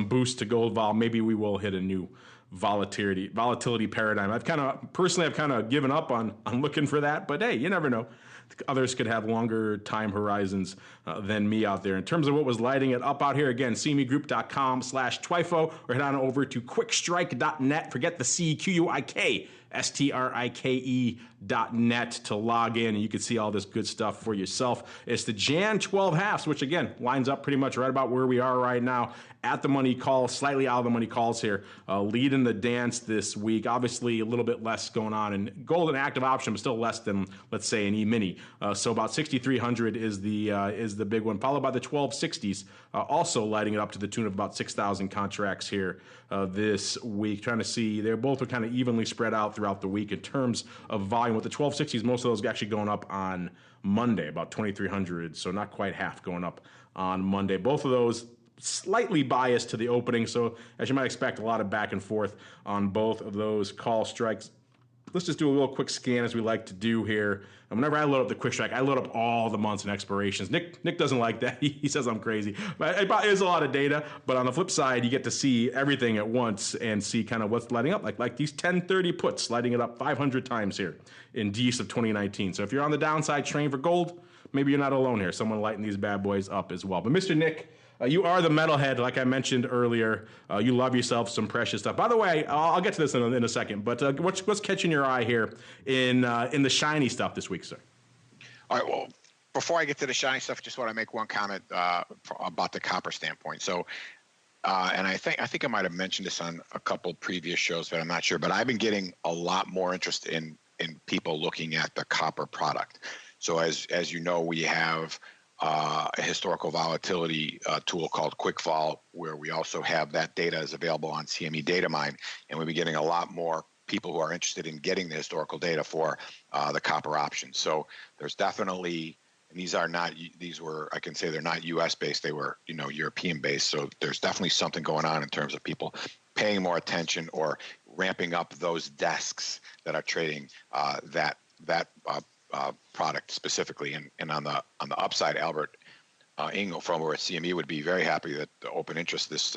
boost to gold vol, maybe we will hit a new volatility paradigm. I've kind of given up on looking for that. But hey, you never know. Others could have longer time horizons than me out there. In terms of what was lighting it up out here, again, cmegroup.com/TWIFO, or head on over to quickstrike.net. Forget the CQUIK. STRIKE.net to log in, and you can see all this good stuff for yourself. It's the Jan 12 halves, which again lines up pretty much right about where we are right now at the money call, slightly out of the money calls here, leading the dance this week. Obviously, a little bit less going on in gold and active option, but still less than, let's say, an E-mini. So about 6,300 is the big one, followed by the 1260s, also lighting it up to the tune of about 6,000 contracts here this week. Trying to see, they're both are kind of evenly spread out throughout the week in terms of volume. With the 1260s, most of those actually going up on Monday, about 2,300, so not quite half going up on Monday. Both of those slightly biased to the opening, so as you might expect, a lot of back and forth on both of those call strikes. let's just do a little quick scan as we like to do here. And whenever I load up the quick strike, I load up all the months and expirations. Nick doesn't like that. He says I'm crazy. But it is a lot of data. But on the flip side, you get to see everything at once and see kind of what's lighting up. Like these 1030 puts lighting it up 500 times here in Dece of 2019. So if you're on the downside train for gold, maybe you're not alone here. Someone lighting these bad boys up as well. But Mr. Nick, you are the metalhead, like I mentioned earlier. You love yourself some precious stuff. By the way, I'll get to this in a second. But what's catching your eye here in the shiny stuff this week, sir? All right. Well, before I get to the shiny stuff, just want to make one comment about the copper standpoint. So, and I think I might have mentioned this on a couple previous shows, but I'm not sure. But I've been getting a lot more interest in people looking at the copper product. So as you know, we have a historical volatility tool called QuickVol, where we also have that data is available on CME Datamine, and we've been getting a lot more people who are interested in getting the historical data for the copper options. So there's definitely, and these were, I can say they're not U.S. based, they were, European based. So there's definitely something going on in terms of people paying more attention or ramping up those desks that are trading that product specifically. And on the upside, Albert Engel from over at CME would be very happy that the open interest this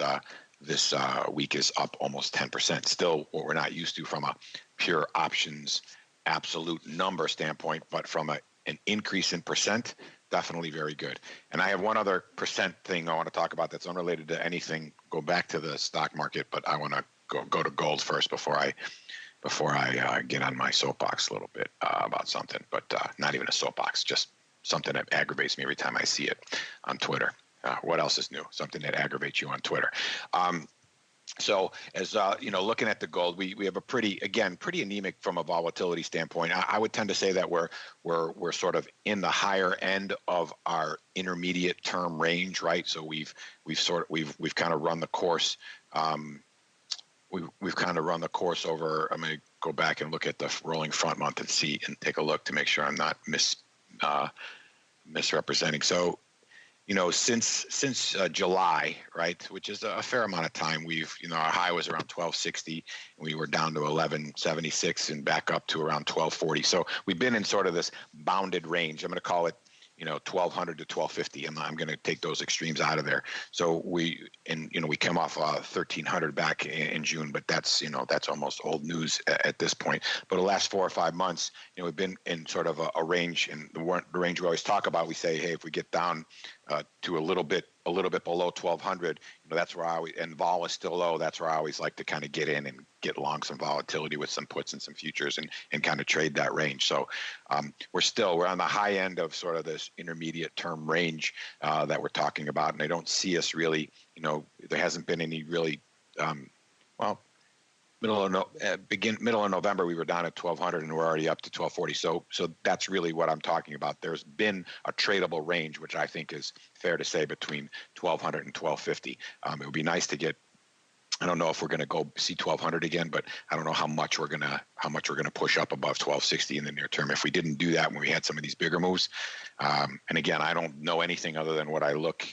week is up almost 10%. Still what we're not used to from a pure options absolute number standpoint, but from an increase in percent, definitely very good. And I have one other percent thing I want to talk about that's unrelated to anything. Go back to the stock market, but I want to go to gold first before I get on my soapbox a little bit about something, but not even a soapbox, just something that aggravates me every time I see it on Twitter. What else is new? Something that aggravates you on Twitter. So as looking at the gold, we have a pretty anemic from a volatility standpoint. I would tend to say that we're sort of in the higher end of our intermediate term range, right? So we've kind of run the course. We've kind of run the course over. I'm going to go back and look at the rolling front month and take a look to make sure I'm not misrepresenting. So, since July, right, which is a fair amount of time, our high was around 1260, and we were down to 1176 and back up to around 1240. So we've been in sort of this bounded range. I'm going to call it 1200 to 1250. I'm going to take those extremes out of there. So we come off 1300 back in June, but that's almost old news at this point. But the last 4 or 5 months, we've been in sort of a range, and the range we always talk about. We say, hey, if we get down to a little bit below 1200, that's where and vol is still low. That's where I always like to kind of get in and get long some volatility with some puts and some futures and kind of trade that range. So we're on the high end of sort of this intermediate term range that we're talking about. And I don't see us really, there hasn't been any really, middle of November, we were down at 1200 and we're already up to 1240. So that's really what I'm talking about. There's been a tradable range, which I think is fair to say between 1200 and 1250. It would be nice to get, I don't know if we're going to go see 1200 again, but I don't know how much we're going to push up above 1260 in the near term. If we didn't do that when we had some of these bigger moves, and again, I don't know anything other than what I look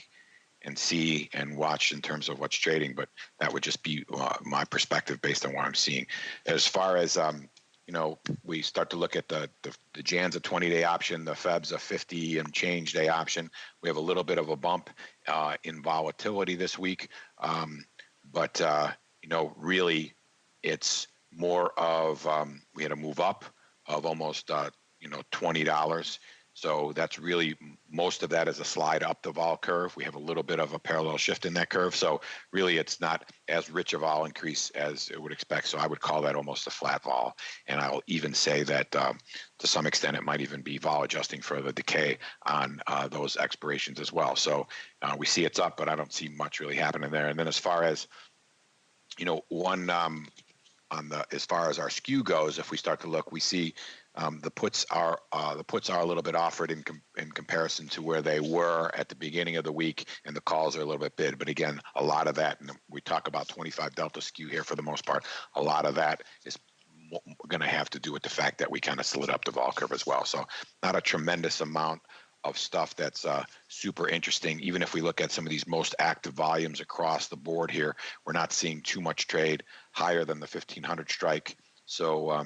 and see and watch in terms of what's trading, but that would just be my perspective based on what I'm seeing. As far as we start to look at the Jan's a 20-day option, the Feb's a 50 and change day option. We have a little bit of a bump in volatility this week, but really it's more of we had a move up of almost $20. So that's really, most of that is a slide up the vol curve. We have a little bit of a parallel shift in that curve. So really it's not as rich a vol increase as it would expect. So I would call that almost a flat vol. And I'll even say that to some extent it might even be vol adjusting for the decay on those expirations as well. So we see it's up, but I don't see much really happening there. And then as far as, as far as our skew goes, if we start to look, we see the puts are a little bit offered in comparison to where they were at the beginning of the week, and the calls are a little bit bid. But again, a lot of that, and we talk about 25 delta skew here for the most part, a lot of that is going to have to do with the fact that we kind of slid up the vol curve as well. So not a tremendous amount of stuff that's super interesting. Even if we look at some of these most active volumes across the board here, we're not seeing too much trade higher than the 1500 strike. So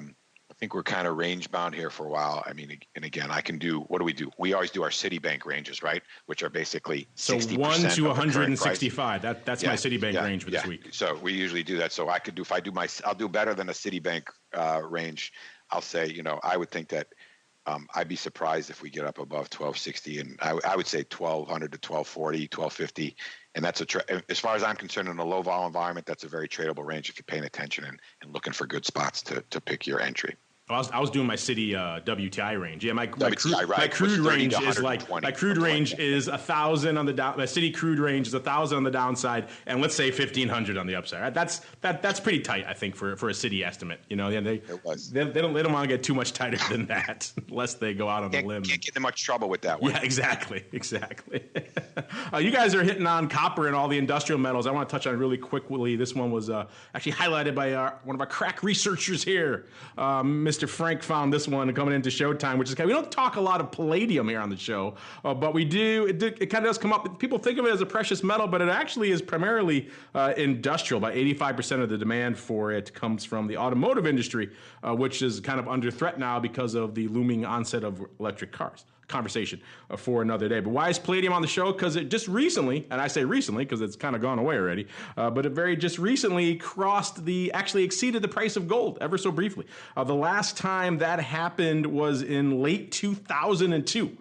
I think we're kind of range bound here for a while. I mean, and again, what do we do? We always do our Citibank ranges, right? Which are basically 60% 1 to of the current price. 165. That's my Citibank range for this week. So we usually do that. So I'll do better than a Citibank range. I'll say, I would think that I'd be surprised if we get up above 1260, and I would say 1200 to 1240, 1250. And that's as far as I'm concerned, in a low vol environment, that's a very tradable range if you're paying attention and looking for good spots to pick your entry. I was doing my City WTI range. Yeah, my crude range is is 1,000 on the down. My City crude range is 1,000 on the downside, and let's say 1,500 on the upside. That's pretty tight, I think, for a City estimate. They don't want to get too much tighter than that, unless they go out on a limb. Can't get in much trouble with that one. Yeah, exactly. You guys are hitting on copper and all the industrial metals. I want to touch on really quickly. This one was actually highlighted by one of our crack researchers here, Mr. Frank found this one coming into Showtime, which is we don't talk a lot of palladium here on the show, but we do. It kind of does come up. People think of it as a precious metal, but it actually is primarily industrial. About 85% of the demand for it comes from the automotive industry, which is kind of under threat now because of the looming onset of electric cars. Conversation for another day. But why is palladium on the show? Because it just recently, and I say recently because it's kind of gone away already, but it just recently actually exceeded the price of gold ever so briefly. The last time that happened was in late 2002.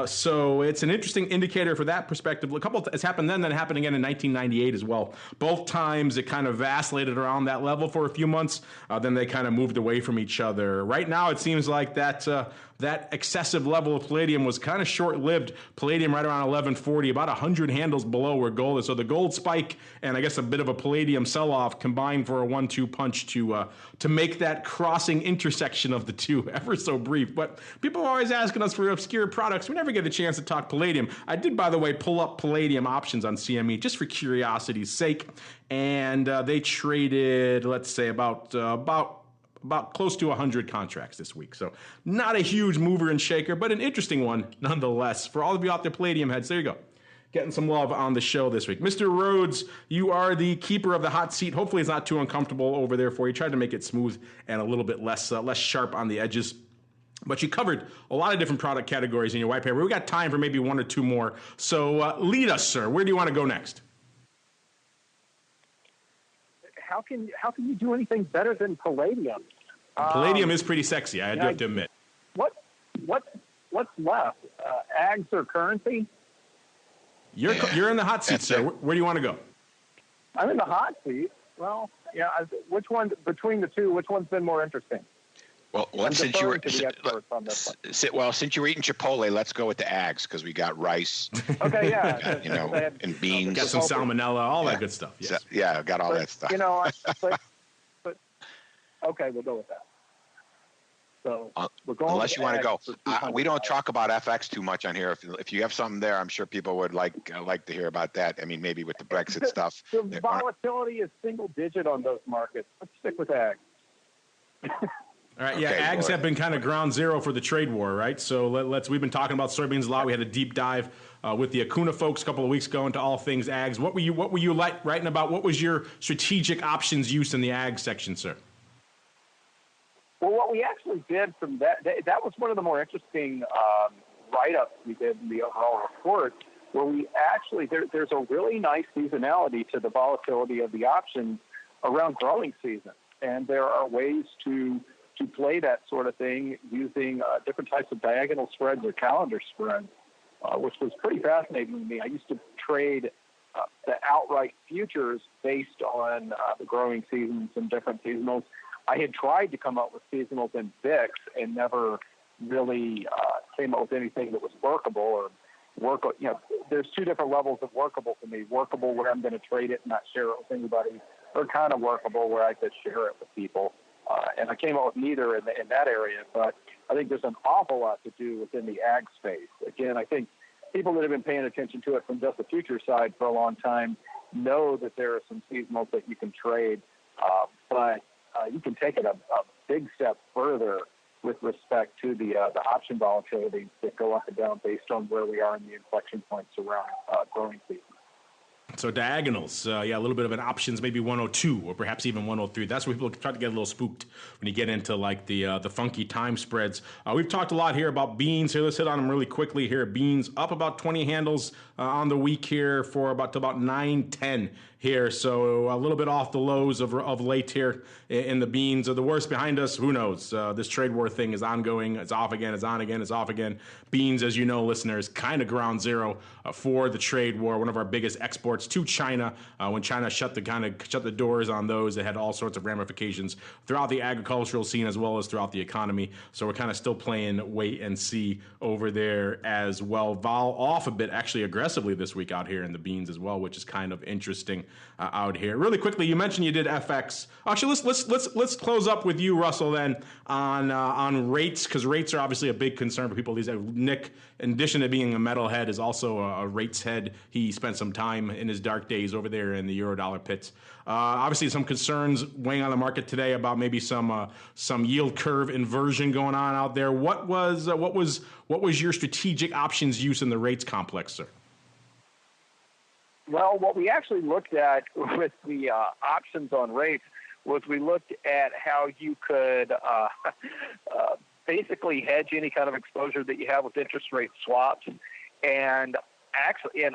So it's an interesting indicator for that perspective. It's happened then, happened again in 1998 as well. Both times it kind of vacillated around that level for a few months. Then they kind of moved away from each other. Right now it seems like that excessive level of palladium was kind of short-lived. Palladium right around 1140, about 100 handles below where gold is. So the gold spike and I guess a bit of a palladium sell-off combined for a 1-2 punch to make that crossing intersection of the two ever so brief. But people are always asking us for obscure products. We never get a chance to talk palladium. I did, by the way, pull up palladium options on CME just for curiosity's sake. And they traded, let's say, about close to 100 contracts this week. So not a huge mover and shaker, but an interesting one nonetheless. For all of you out there palladium heads, there you go. Getting some love on the show this week. Mr. Rhoads, you are the keeper of the hot seat. Hopefully it's not too uncomfortable over there for you. Tried to make it smooth and a little bit less sharp on the edges. But you covered a lot of different product categories in your white paper. We got time for maybe one or two more. So lead us, sir. Where do you want to go next? How can you do anything better than palladium? Palladium is pretty sexy, I do have to admit. What's left? Ags or currency? You're in the hot seat, sir. Where do you want to go? I'm in the hot seat. Well, yeah. Which one between the two? Which one's been more interesting? Well, since you were eating Chipotle, let's go with the ags because we got rice. Okay, yeah. And beans. Got some salmonella, all that good stuff. Yes. So, got all that stuff. But okay, we'll go with that. So we're going. Unless you want to go, we don't talk about FX too much on here. If you have something there, I'm sure people would like to hear about that. I mean, maybe with the Brexit stuff. The volatility is single digit on those markets. Let's stick with ags. All right, yeah, ags have been kind of ground zero for the trade war, right? So we've been talking about soybeans a lot. We had a deep dive with the Acuna folks a couple of weeks ago into all things ags. What were you writing about? What was your strategic options use in the ag section, sir? Well, what we actually did from that was one of the more interesting write-ups we did in the overall report, where we actually there's a really nice seasonality to the volatility of the options around growing season, and there are ways to play that sort of thing using different types of diagonal spreads or calendar spreads, which was pretty fascinating to me. I used to trade the outright futures based on the growing seasons and different seasonals. I had tried to come up with seasonals in VIX and never really came up with anything that was workable there's two different levels of workable for me. Workable where I'm going to trade it and not share it with anybody, or kind of workable where I could share it with people. And I came up with neither in that area, but I think there's an awful lot to do within the ag space. Again, I think people that have been paying attention to it from just the future side for a long time know that there are some seasonals that you can trade, but you can take it a big step further with respect to the option volatility that go up and down based on where we are in the inflection points around growing season. So diagonals, a little bit of an options, maybe 102 or perhaps even 103. That's where people try to get a little spooked when you get into like the funky time spreads. We've talked a lot here about beans. Here, let's hit on them really quickly here. Beans up about 20 handles on the week here for about 9.10 here. So a little bit off the lows of late here in the beans. Are the worst behind us? Who knows? This trade war thing is ongoing. It's off again. It's on again. It's off again. Beans, as you know, listeners, kind of ground zero for the trade war. One of our biggest exports to China. When China shut the doors on those, it had all sorts of ramifications throughout the agricultural scene as well as throughout the economy. So we're kind of still playing wait and see over there as well. Vol off a bit, actually aggressively this week out here in the beans as well, which is kind of interesting out here. Really quickly, you mentioned you did FX. Actually, let's close up with you, Russell, then on rates, because rates are obviously a big concern for people these days. Nick, in addition to being a metalhead, is also a rates head. He spent some time in his dark days over there in the Eurodollar pits. Obviously, some concerns weighing on the market today about maybe some yield curve inversion going on out there. What was your strategic options use in the rates complex, sir? Well, what we actually looked at with the options on rates was we looked at how you could basically hedge any kind of exposure that you have with interest rate swaps, and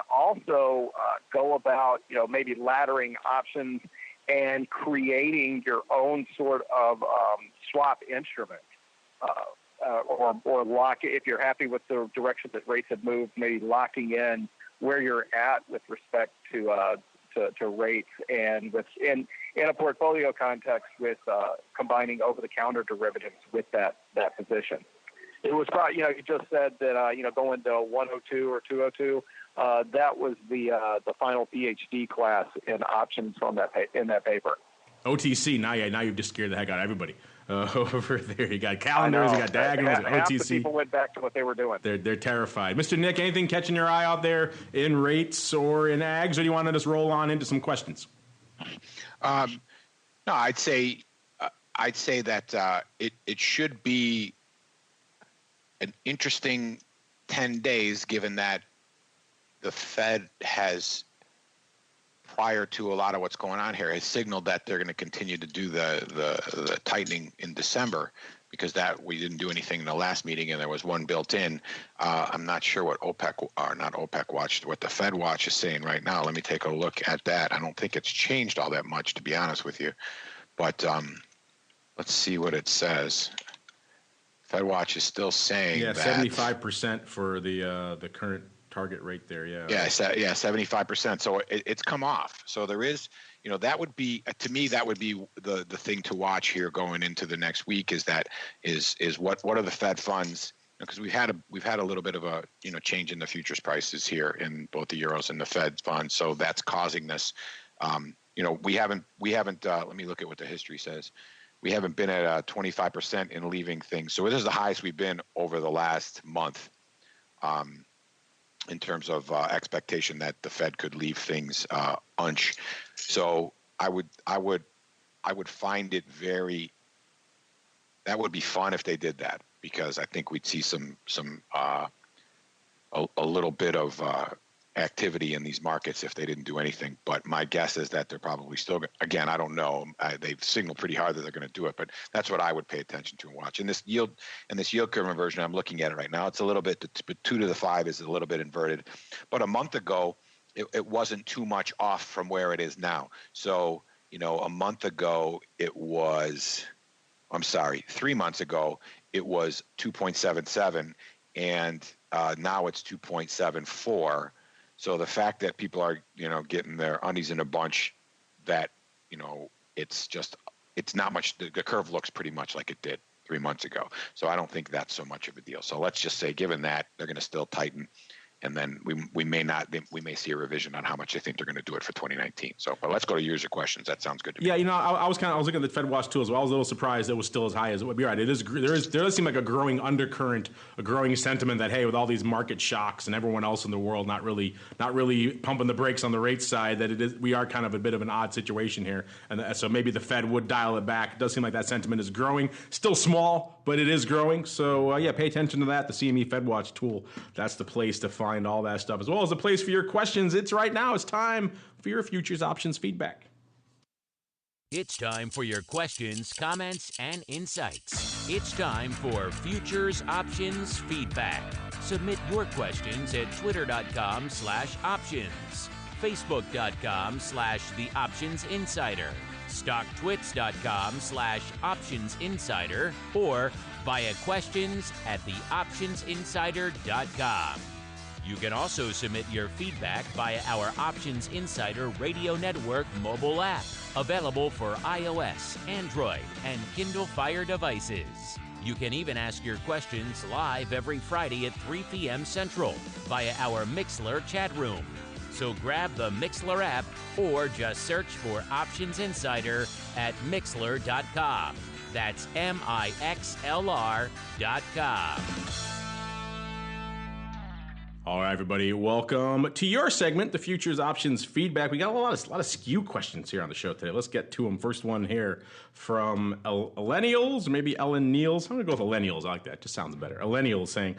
also go about maybe laddering options and creating your own sort of swap instrument, or lock, if you're happy with the direction that rates have moved, maybe locking in where you're at with respect to rates, and in a portfolio context with combining over-the-counter derivatives with that position. It was probably, you just said that, going to 102 or 202, that was the final PhD class in options in that paper. OTC, now you've just scared the heck out of everybody. Over there, you got calendars, you got diagonals, half OTC. The people went back to what they were doing. They're terrified. Mr. Nick, anything catching your eye out there in rates or in ags, or do you want to just roll on into some questions? No, I'd say that it should be an interesting 10 days, given that the Fed has, prior to a lot of what's going on here, has signaled that they're going to continue to do the tightening in December, because that we didn't do anything in the last meeting and there was one built in. I'm not sure what what the Fed Watch is saying right now. Let me take a look at that. I don't think it's changed all that much, to be honest with you. But let's see what it says. Fed Watch is still saying that 75% for the current target rate there. Yeah, 75%. So it's come off. So there is, that would be, to me, that would be the thing to watch here going into the next week, is what are the Fed funds, because we've had a little bit of a change in the futures prices here in both the euros and the Fed funds. So that's causing this. We haven't. Let me look at what the history says. We haven't been at 25% in leaving things. So this is the highest we've been over the last month, in terms of expectation that the Fed could leave things unch. So I would find it that would be fun if they did that, because I think we'd see a little bit of activity in these markets if they didn't do anything. But my guess is that they're probably still, again, I don't know. They've signaled pretty hard that they're going to do it, but that's what I would pay attention to and watch. And this yield curve inversion, I'm looking at it right now. It's a little bit, 2 to the 5 is a little bit inverted, but a month ago, it wasn't too much off from where it is now. So, a month ago, 3 months ago, it was 2.77, and now it's 2.74. So the fact that people are, getting their undies in a bunch, that, it's not much. The curve looks pretty much like it did 3 months ago. So I don't think that's so much of a deal. So let's just say, given that, they're going to still tighten. And then we may see a revision on how much they think they're going to do it for 2019. So, but let's go to user questions. That sounds good to me. Yeah, I was looking at the Fed Watch too as well. I was a little surprised it was still as high as it would be. Right, there does seem like a growing undercurrent, a growing sentiment that, hey, with all these market shocks and everyone else in the world not really pumping the brakes on the rate side, that we are kind of a bit of an odd situation here, and so maybe the Fed would dial it back. It does seem like that sentiment is growing, still small, but it is growing. So pay attention to that. The CME Fed Watch tool, that's the place to find find all that stuff, as well as a place for your questions. It's right now. It's time for your futures options feedback. It's time for your questions, comments, and insights. It's time for Futures Options Feedback. Submit your questions at twitter.com/options, facebook.com/The Options Insider, stocktwits.com/Options Insider, or via questions at theoptionsinsider.com. You can also submit your feedback via our Options Insider Radio Network mobile app, available for iOS, Android, and Kindle Fire devices. You can even ask your questions live every Friday at 3 p.m. Central via our Mixlr chat room. So grab the Mixlr app or just search for Options Insider at Mixlr.com. That's MIXLR.com. All right, everybody, welcome to your segment, the Futures Options Feedback. We got a lot of skew questions here on the show today. Let's get to them. First one here from Elleneals, or maybe Elleneals. I'm going to go with Elleneals. I like that. Just sounds better. Elleneals saying,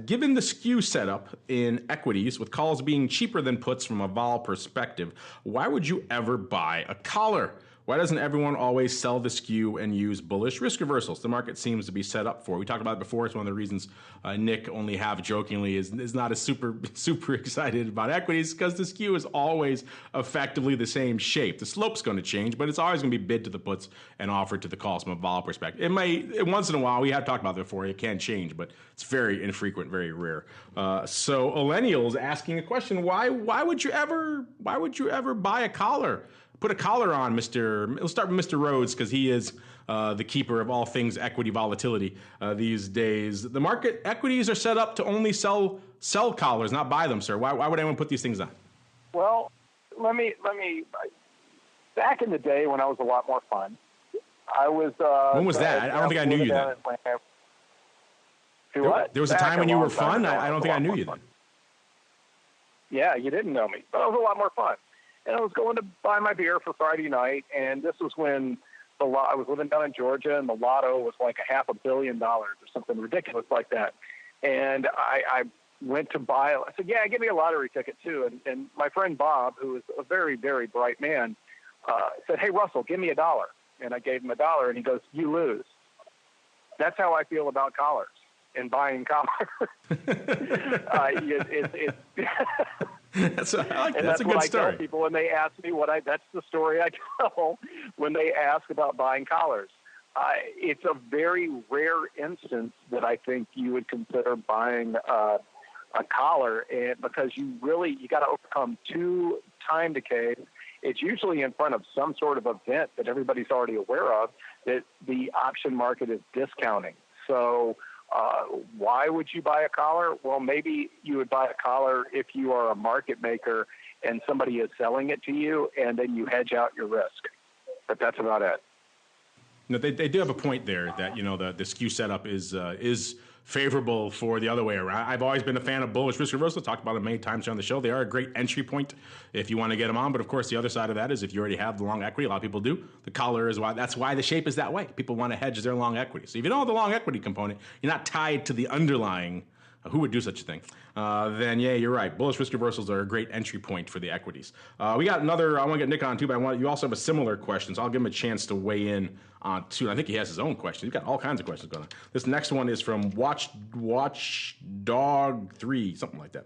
given the skew setup in equities, with calls being cheaper than puts from a vol perspective, why would you ever buy a collar? Why doesn't everyone always sell the skew and use bullish risk reversals? The market seems to be set up for. We talked about it before. It's one of the reasons Nick only half jokingly is not as super excited about equities, because the skew is always effectively the same shape. The slope's going to change, but it's always going to be bid to the puts and offered to the calls from a vol perspective. It may, once in a while, we have talked about it before, it can change, but it's very infrequent, very rare. So Elleneals asking a question: Why would you ever buy a collar? Put a collar on, Mr. Let's start with Mr. Rhoads, because he is the keeper of all things equity volatility these days. The market equities are set up to only sell collars, not buy them, sir. Why would anyone put these things on? Well, let me. Back in the day when I was a lot more fun, I was. When was that? I don't think I knew you then. What? There was a time when you were fun? I don't think I knew you then. Yeah, you didn't know me, but I was a lot more fun. And I was going to buy my beer for Friday night, and this was when I was living down in Georgia, and the lotto was like $500 million or something ridiculous like that. And I went to buy. I said, "Yeah, give me a lottery ticket too." And my friend Bob, who is a very, very bright man, said, "Hey, Russell, give me $1." And I gave him $1, and he goes, "You lose." That's how I feel about collars and buying collars. That's a good what story. I tell people when they ask me that's the story I tell when they ask about buying collars. It's a very rare instance that I think you would consider buying a collar, and because you got to overcome 2 time decays. It's usually in front of some sort of event that everybody's already aware of, that the option market is discounting. So why would you buy a collar? Well, maybe you would buy a collar if you are a market maker and somebody is selling it to you, and then you hedge out your risk. But that's about it. No, they do have a point there that, the skew setup is favorable for the other way around. I've always been a fan of bullish risk reversal. Talked about it many times on the show. They are a great entry point if you want to get them on. But of course, the other side of that is if you already have the long equity, a lot of people do. The collar is that's why the shape is that way. People want to hedge their long equity. So if you don't have the long equity component, you're not tied to the underlying. Who would do such a thing? Then, yeah, you're right. Bullish risk reversals are a great entry point for the equities. We got another. I want to get Nick on too, but you also have a similar question, so I'll give him a chance to weigh in on too. I think he has his own question. He's got all kinds of questions going on. This next one is from Watchdog3, something like that,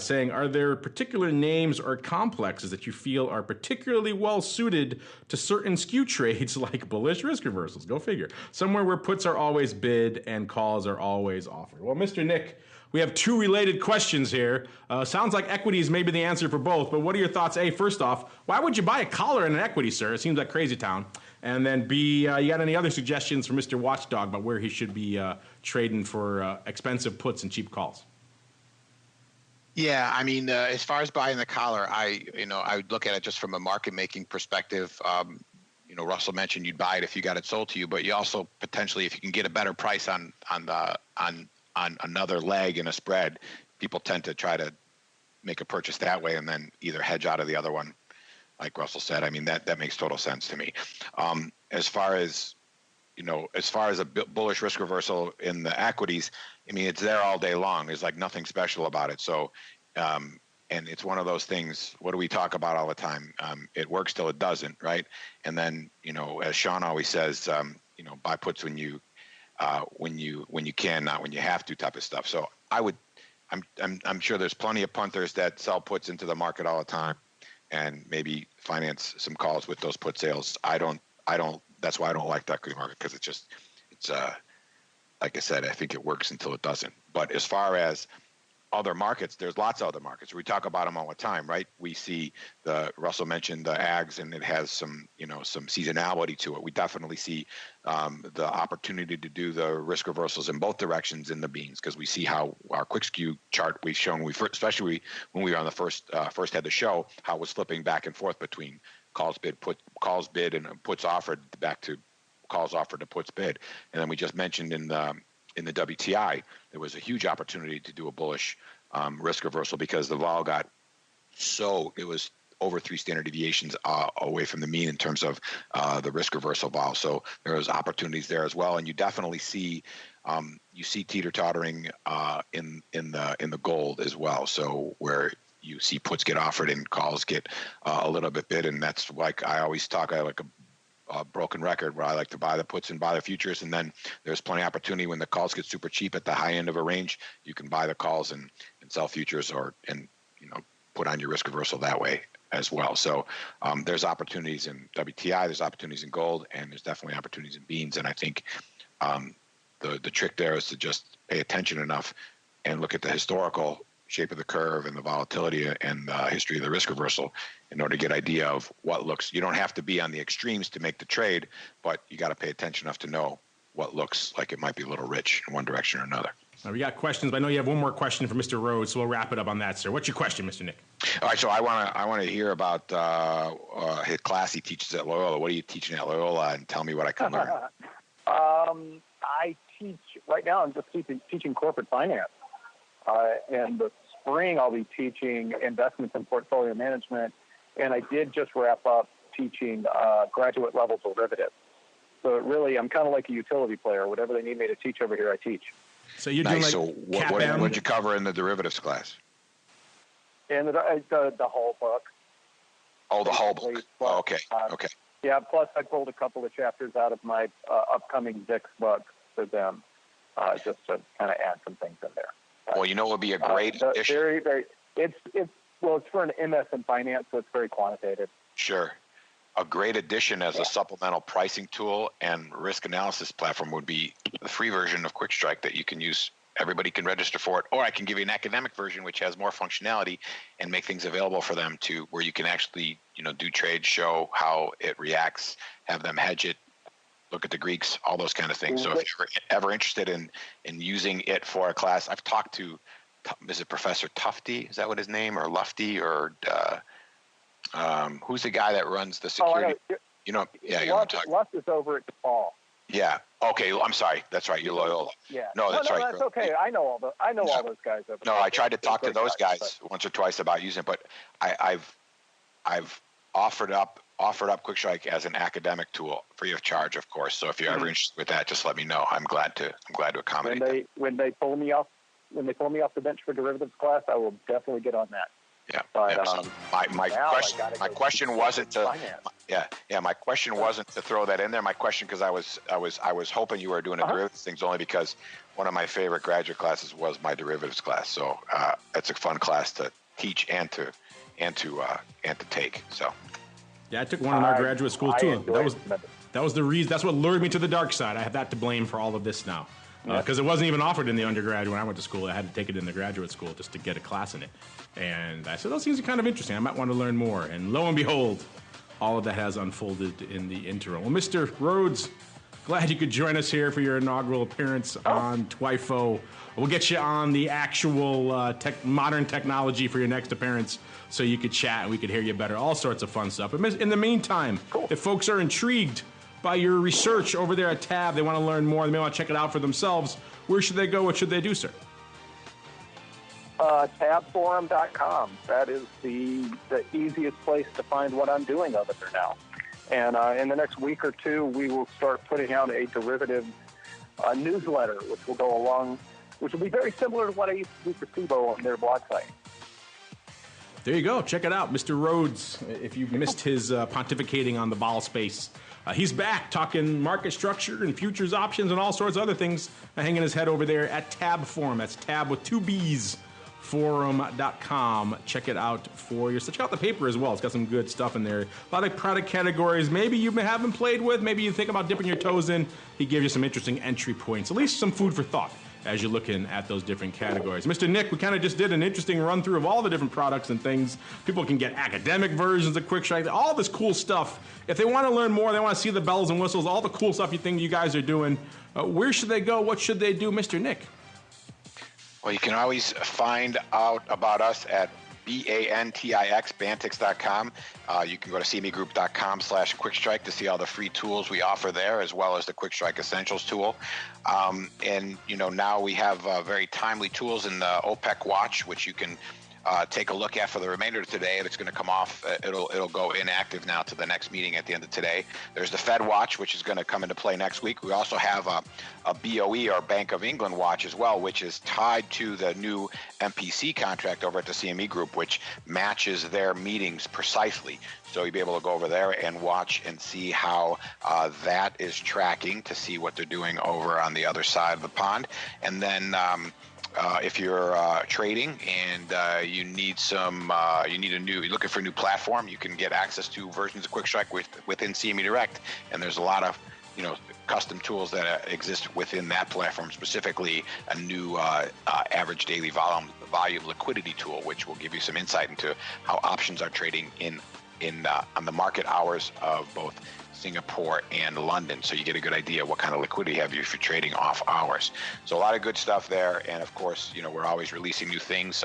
saying, are there particular names or complexes that you feel are particularly well suited to certain skew trades like bullish risk reversals? Go figure. Somewhere where puts are always bid and calls are always offered. Well, Mr. Nick, we have 2 related questions here. Sounds like equities may be the answer for both, but what are your thoughts? A, first off, why would you buy a collar in an equity, sir? It seems like crazy town. And then B, you got any other suggestions for Mr. Watchdog about where he should be trading for expensive puts and cheap calls? Yeah, I mean, as far as buying the collar, I would look at it just from a market making perspective. Russell mentioned you'd buy it if you got it sold to you, but you also potentially, if you can get a better price on another leg in a spread, people tend to try to make a purchase that way and then either hedge out of the other one, like Russell said. I mean, that makes total sense to me. As far as as far as a bullish risk reversal in the equities, I mean, it's there all day long. There's like nothing special about it. So, and it's one of those things. What do we talk about all the time? It works till it doesn't, right? And then, as Sean always says, buy puts when you can, not when you have to, type of stuff. So I'm sure there's plenty of punters that sell puts into the market all the time, and maybe finance some calls with those put sales. I don't. That's why I don't like the equity market, because it's like I said, I think it works until it doesn't. But as far as other markets, there's lots of other markets. We talk about them all the time, right? We see Russell mentioned the ags, and it has some seasonality to it. We definitely see the opportunity to do the risk reversals in both directions in the beans, because we see how our quick skew chart we've shown, especially when we were on the first had the show, how it was flipping back and forth between calls bid and puts offered back to calls offered to puts bid. And then we just mentioned in the WTI, there was a huge opportunity to do a bullish risk reversal, because the vol got it was over 3 standard deviations away from the mean in terms of the risk reversal vol. So there was opportunities there as well, and you definitely see teeter tottering in the gold as well. So where you see puts get offered and calls get a little bit bid, and that's like I always talk. I like a broken record where I like to buy the puts and buy the futures, and then there's plenty of opportunity when the calls get super cheap at the high end of a range. You can buy the calls and sell futures, and put on your risk reversal that way as well. So there's opportunities in WTI, there's opportunities in gold, and there's definitely opportunities in beans. And I think the trick there is to just pay attention enough and look at the historical shape of the curve and the volatility and the history of the risk reversal in order to get an idea of what looks. You don't have to be on the extremes to make the trade, but you got to pay attention enough to know what looks like it might be a little rich in one direction or another. Now, we got questions, but I know you have one more question for Mr. Rhoads, so we'll wrap it up on that, sir. What's your question, Mr. Nick? All right, so I want to hear about his class he teaches at Loyola. What are you teaching at Loyola, and tell me what I can learn. I teach right now. I'm just teaching corporate finance. And the spring, I'll be teaching investments and portfolio management. And I did just wrap up teaching graduate level derivatives. So I'm kind of like a utility player. Whatever they need me to teach over here, I teach. So you're doing nice. like So what did you cover in the derivatives class? And the whole book. Oh, the whole book. Oh, okay. Okay. Yeah. Plus, I pulled a couple of chapters out of my upcoming Dick's book for them, just to kind of add some things in there. Well, it would be a great addition. Very, very. It's for an MS in finance, so it's very quantitative. Sure. A great addition as a supplemental pricing tool and risk analysis platform would be the free version of Quick Strike that you can use. Everybody can register for it, or I can give you an academic version which has more functionality and make things available for them to where you can actually, do trades, show how it reacts, have them hedge it, look at the Greeks, all those kind of things. So if you're ever interested in using it for a class, I've talked to, is it Professor Tufty? Is that what his name, or Lufty, or who's the guy that runs the security? Luft is over at DePaul. Yeah. Okay. I'm sorry. That's right. You're Loyola. Yeah. No, that's right. That's okay. I know all those guys over there. No, I tried to talk to those guys once or twice about using it, but I've offered up Quick Strike as an academic tool, free of charge, of course. So if you're ever interested with that, just let me know. I'm glad to accommodate. When they pull me off the bench for derivatives class, I will definitely get on that. Yeah. But, so my question wasn't to my question wasn't to throw that in there. My question, because I was hoping you were doing derivatives things, only because one of my favorite graduate classes was my derivatives class. So it's a fun class to teach and to take. So. Yeah, I took one in our graduate school too. That was the reason. That's what lured me to the dark side. I have that to blame for all of this now, because it wasn't even offered in the undergraduate when I went to school. I had to take it in the graduate school just to get a class in it. And I said, those things are kind of interesting. I might want to learn more. And lo and behold, all of that has unfolded in the interim. Well, Mr. Rhoads, glad you could join us here for your inaugural appearance on TWIFO. We'll get you on the actual modern technology for your next appearance, so you could chat and we could hear you better. All sorts of fun stuff. But in the meantime, if folks are intrigued by your research over there at Tabb, they want to learn more, they may want to check it out for themselves, where should they go? What should they do, sir? Tabbforum.com. That is the easiest place to find what I'm doing over there now. And in the next week or two, we will start putting out a derivative newsletter, which will go along, which will be very similar to what I used to do for SIBO on their blog site. There you go. Check it out, Mr. Rhoads. If you missed his pontificating on the vol space, he's back talking market structure and futures options and all sorts of other things, hanging his head over there at Tabb Forum. That's Tabb with 2 B's. Forum.com. Check it out for yourself. Check out the paper as well. It's got some good stuff in there. A lot of product categories maybe you haven't played with, maybe you think about dipping your toes in. He gives you some interesting entry points, at least some food for thought as you're looking at those different categories. Mr. Nick, we kind of just did an interesting run through of all the different products and things. People can get academic versions of Quick Strike, all this cool stuff. If they want to learn more, they want to see the bells and whistles, all the cool stuff you think you guys are doing, where should they go? What should they do, Mr. Nick? Well, you can always find out about us at Bantix.com. You can go to cmegroup.com/quickstrike to see all the free tools we offer there, as well as the Quick Strike Essentials tool. And now we have very timely tools in the OPEC Watch, which you can take a look at for the remainder of today. It's going to come off. It'll go inactive now to the next meeting at the end of today. There's the Fed Watch, which is going to come into play next week. We also have a BOE, or Bank of England Watch as well, which is tied to the new MPC contract over at the CME Group, which matches their meetings precisely. So you'll be able to go over there and watch and see how that is tracking, to see what they're doing over on the other side of the pond. And then if you're trading and you need you're looking for a new platform, you can get access to versions of Quick Strike within CME Direct, and there's a lot of custom tools that exist within that platform, specifically a new average daily volume liquidity tool, which will give you some insight into how options are trading on the market hours of both Singapore and London, so you get a good idea what kind of liquidity you have if you're trading off hours. So a lot of good stuff there, and of course, we're always releasing new things.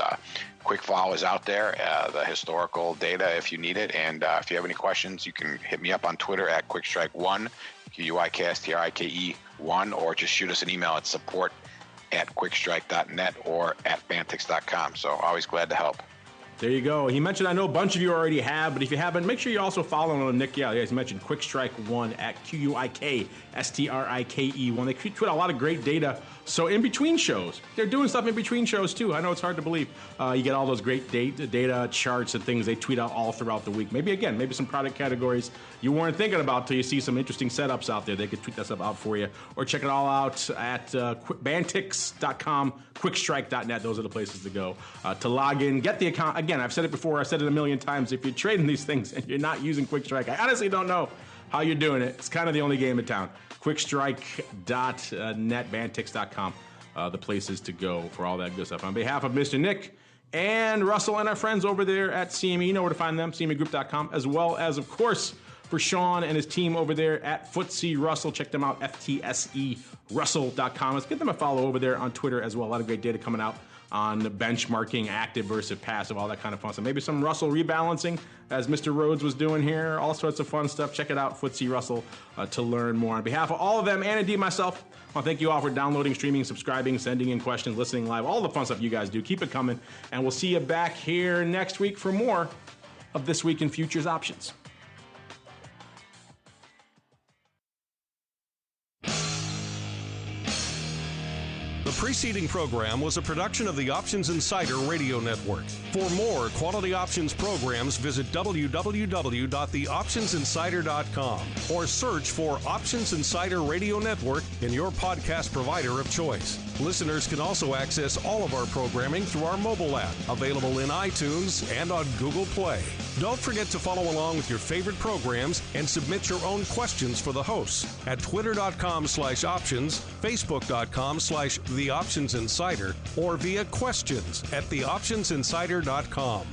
Quick Vol is out there, the historical data if you need it, and if you have any questions, you can hit me up on Twitter at QuickStrike1, QUIKSTRIKE1, or just shoot us an email at support@quickstrike.net or at Bantix.com. So always glad to help. There you go. He mentioned, I know a bunch of you already have, but if you haven't, make sure you also follow Nick. Yeah, he mentioned Quick Strike 1 at QUIKSTRIKE1. They tweet a lot of great data. So in between shows, they're doing stuff in between shows too. I know it's hard to believe. You get all those great data charts and things they tweet out all throughout the week. Maybe some product categories you weren't thinking about till you see some interesting setups out there. They could tweet that stuff out for you, or check it all out at Bantix.com, quickstrike.net. Those are the places to go to log in, get the account. Again, I've said it before. I've said it a million times. If you're trading these things and you're not using Quick Strike, I honestly don't know how you're doing it. It's kind of the only game in town. Quickstrike.net, Bantix.com, the places to go for all that good stuff. On behalf of Mr. Nick and Russell and our friends over there at CME, you know where to find them, cmegroup.com, as well as, of course, for Sean and his team over there at FTSE Russell. Check them out, FTSERussell.com. Let's give them a follow over there on Twitter as well. A lot of great data coming out on the benchmarking, active versus passive, all that kind of fun stuff. Maybe some Russell rebalancing, as Mr. Rhoads was doing here. All sorts of fun stuff. Check it out, FTSE Russell, to learn more. On behalf of all of them, and indeed myself, I want to thank you all for downloading, streaming, subscribing, sending in questions, listening live, all the fun stuff you guys do. Keep it coming, and we'll see you back here next week for more of This Week in Futures Options. The preceding program was a production of the Options Insider Radio Network. For more quality options programs, visit www.theoptionsinsider.com or search for Options Insider Radio Network in your podcast provider of choice. Listeners can also access all of our programming through our mobile app, available in iTunes and on Google Play. Don't forget to follow along with your favorite programs and submit your own questions for the hosts at twitter.com/options, facebook.com/theoptionsinsider, or via questions@theoptionsinsider.com.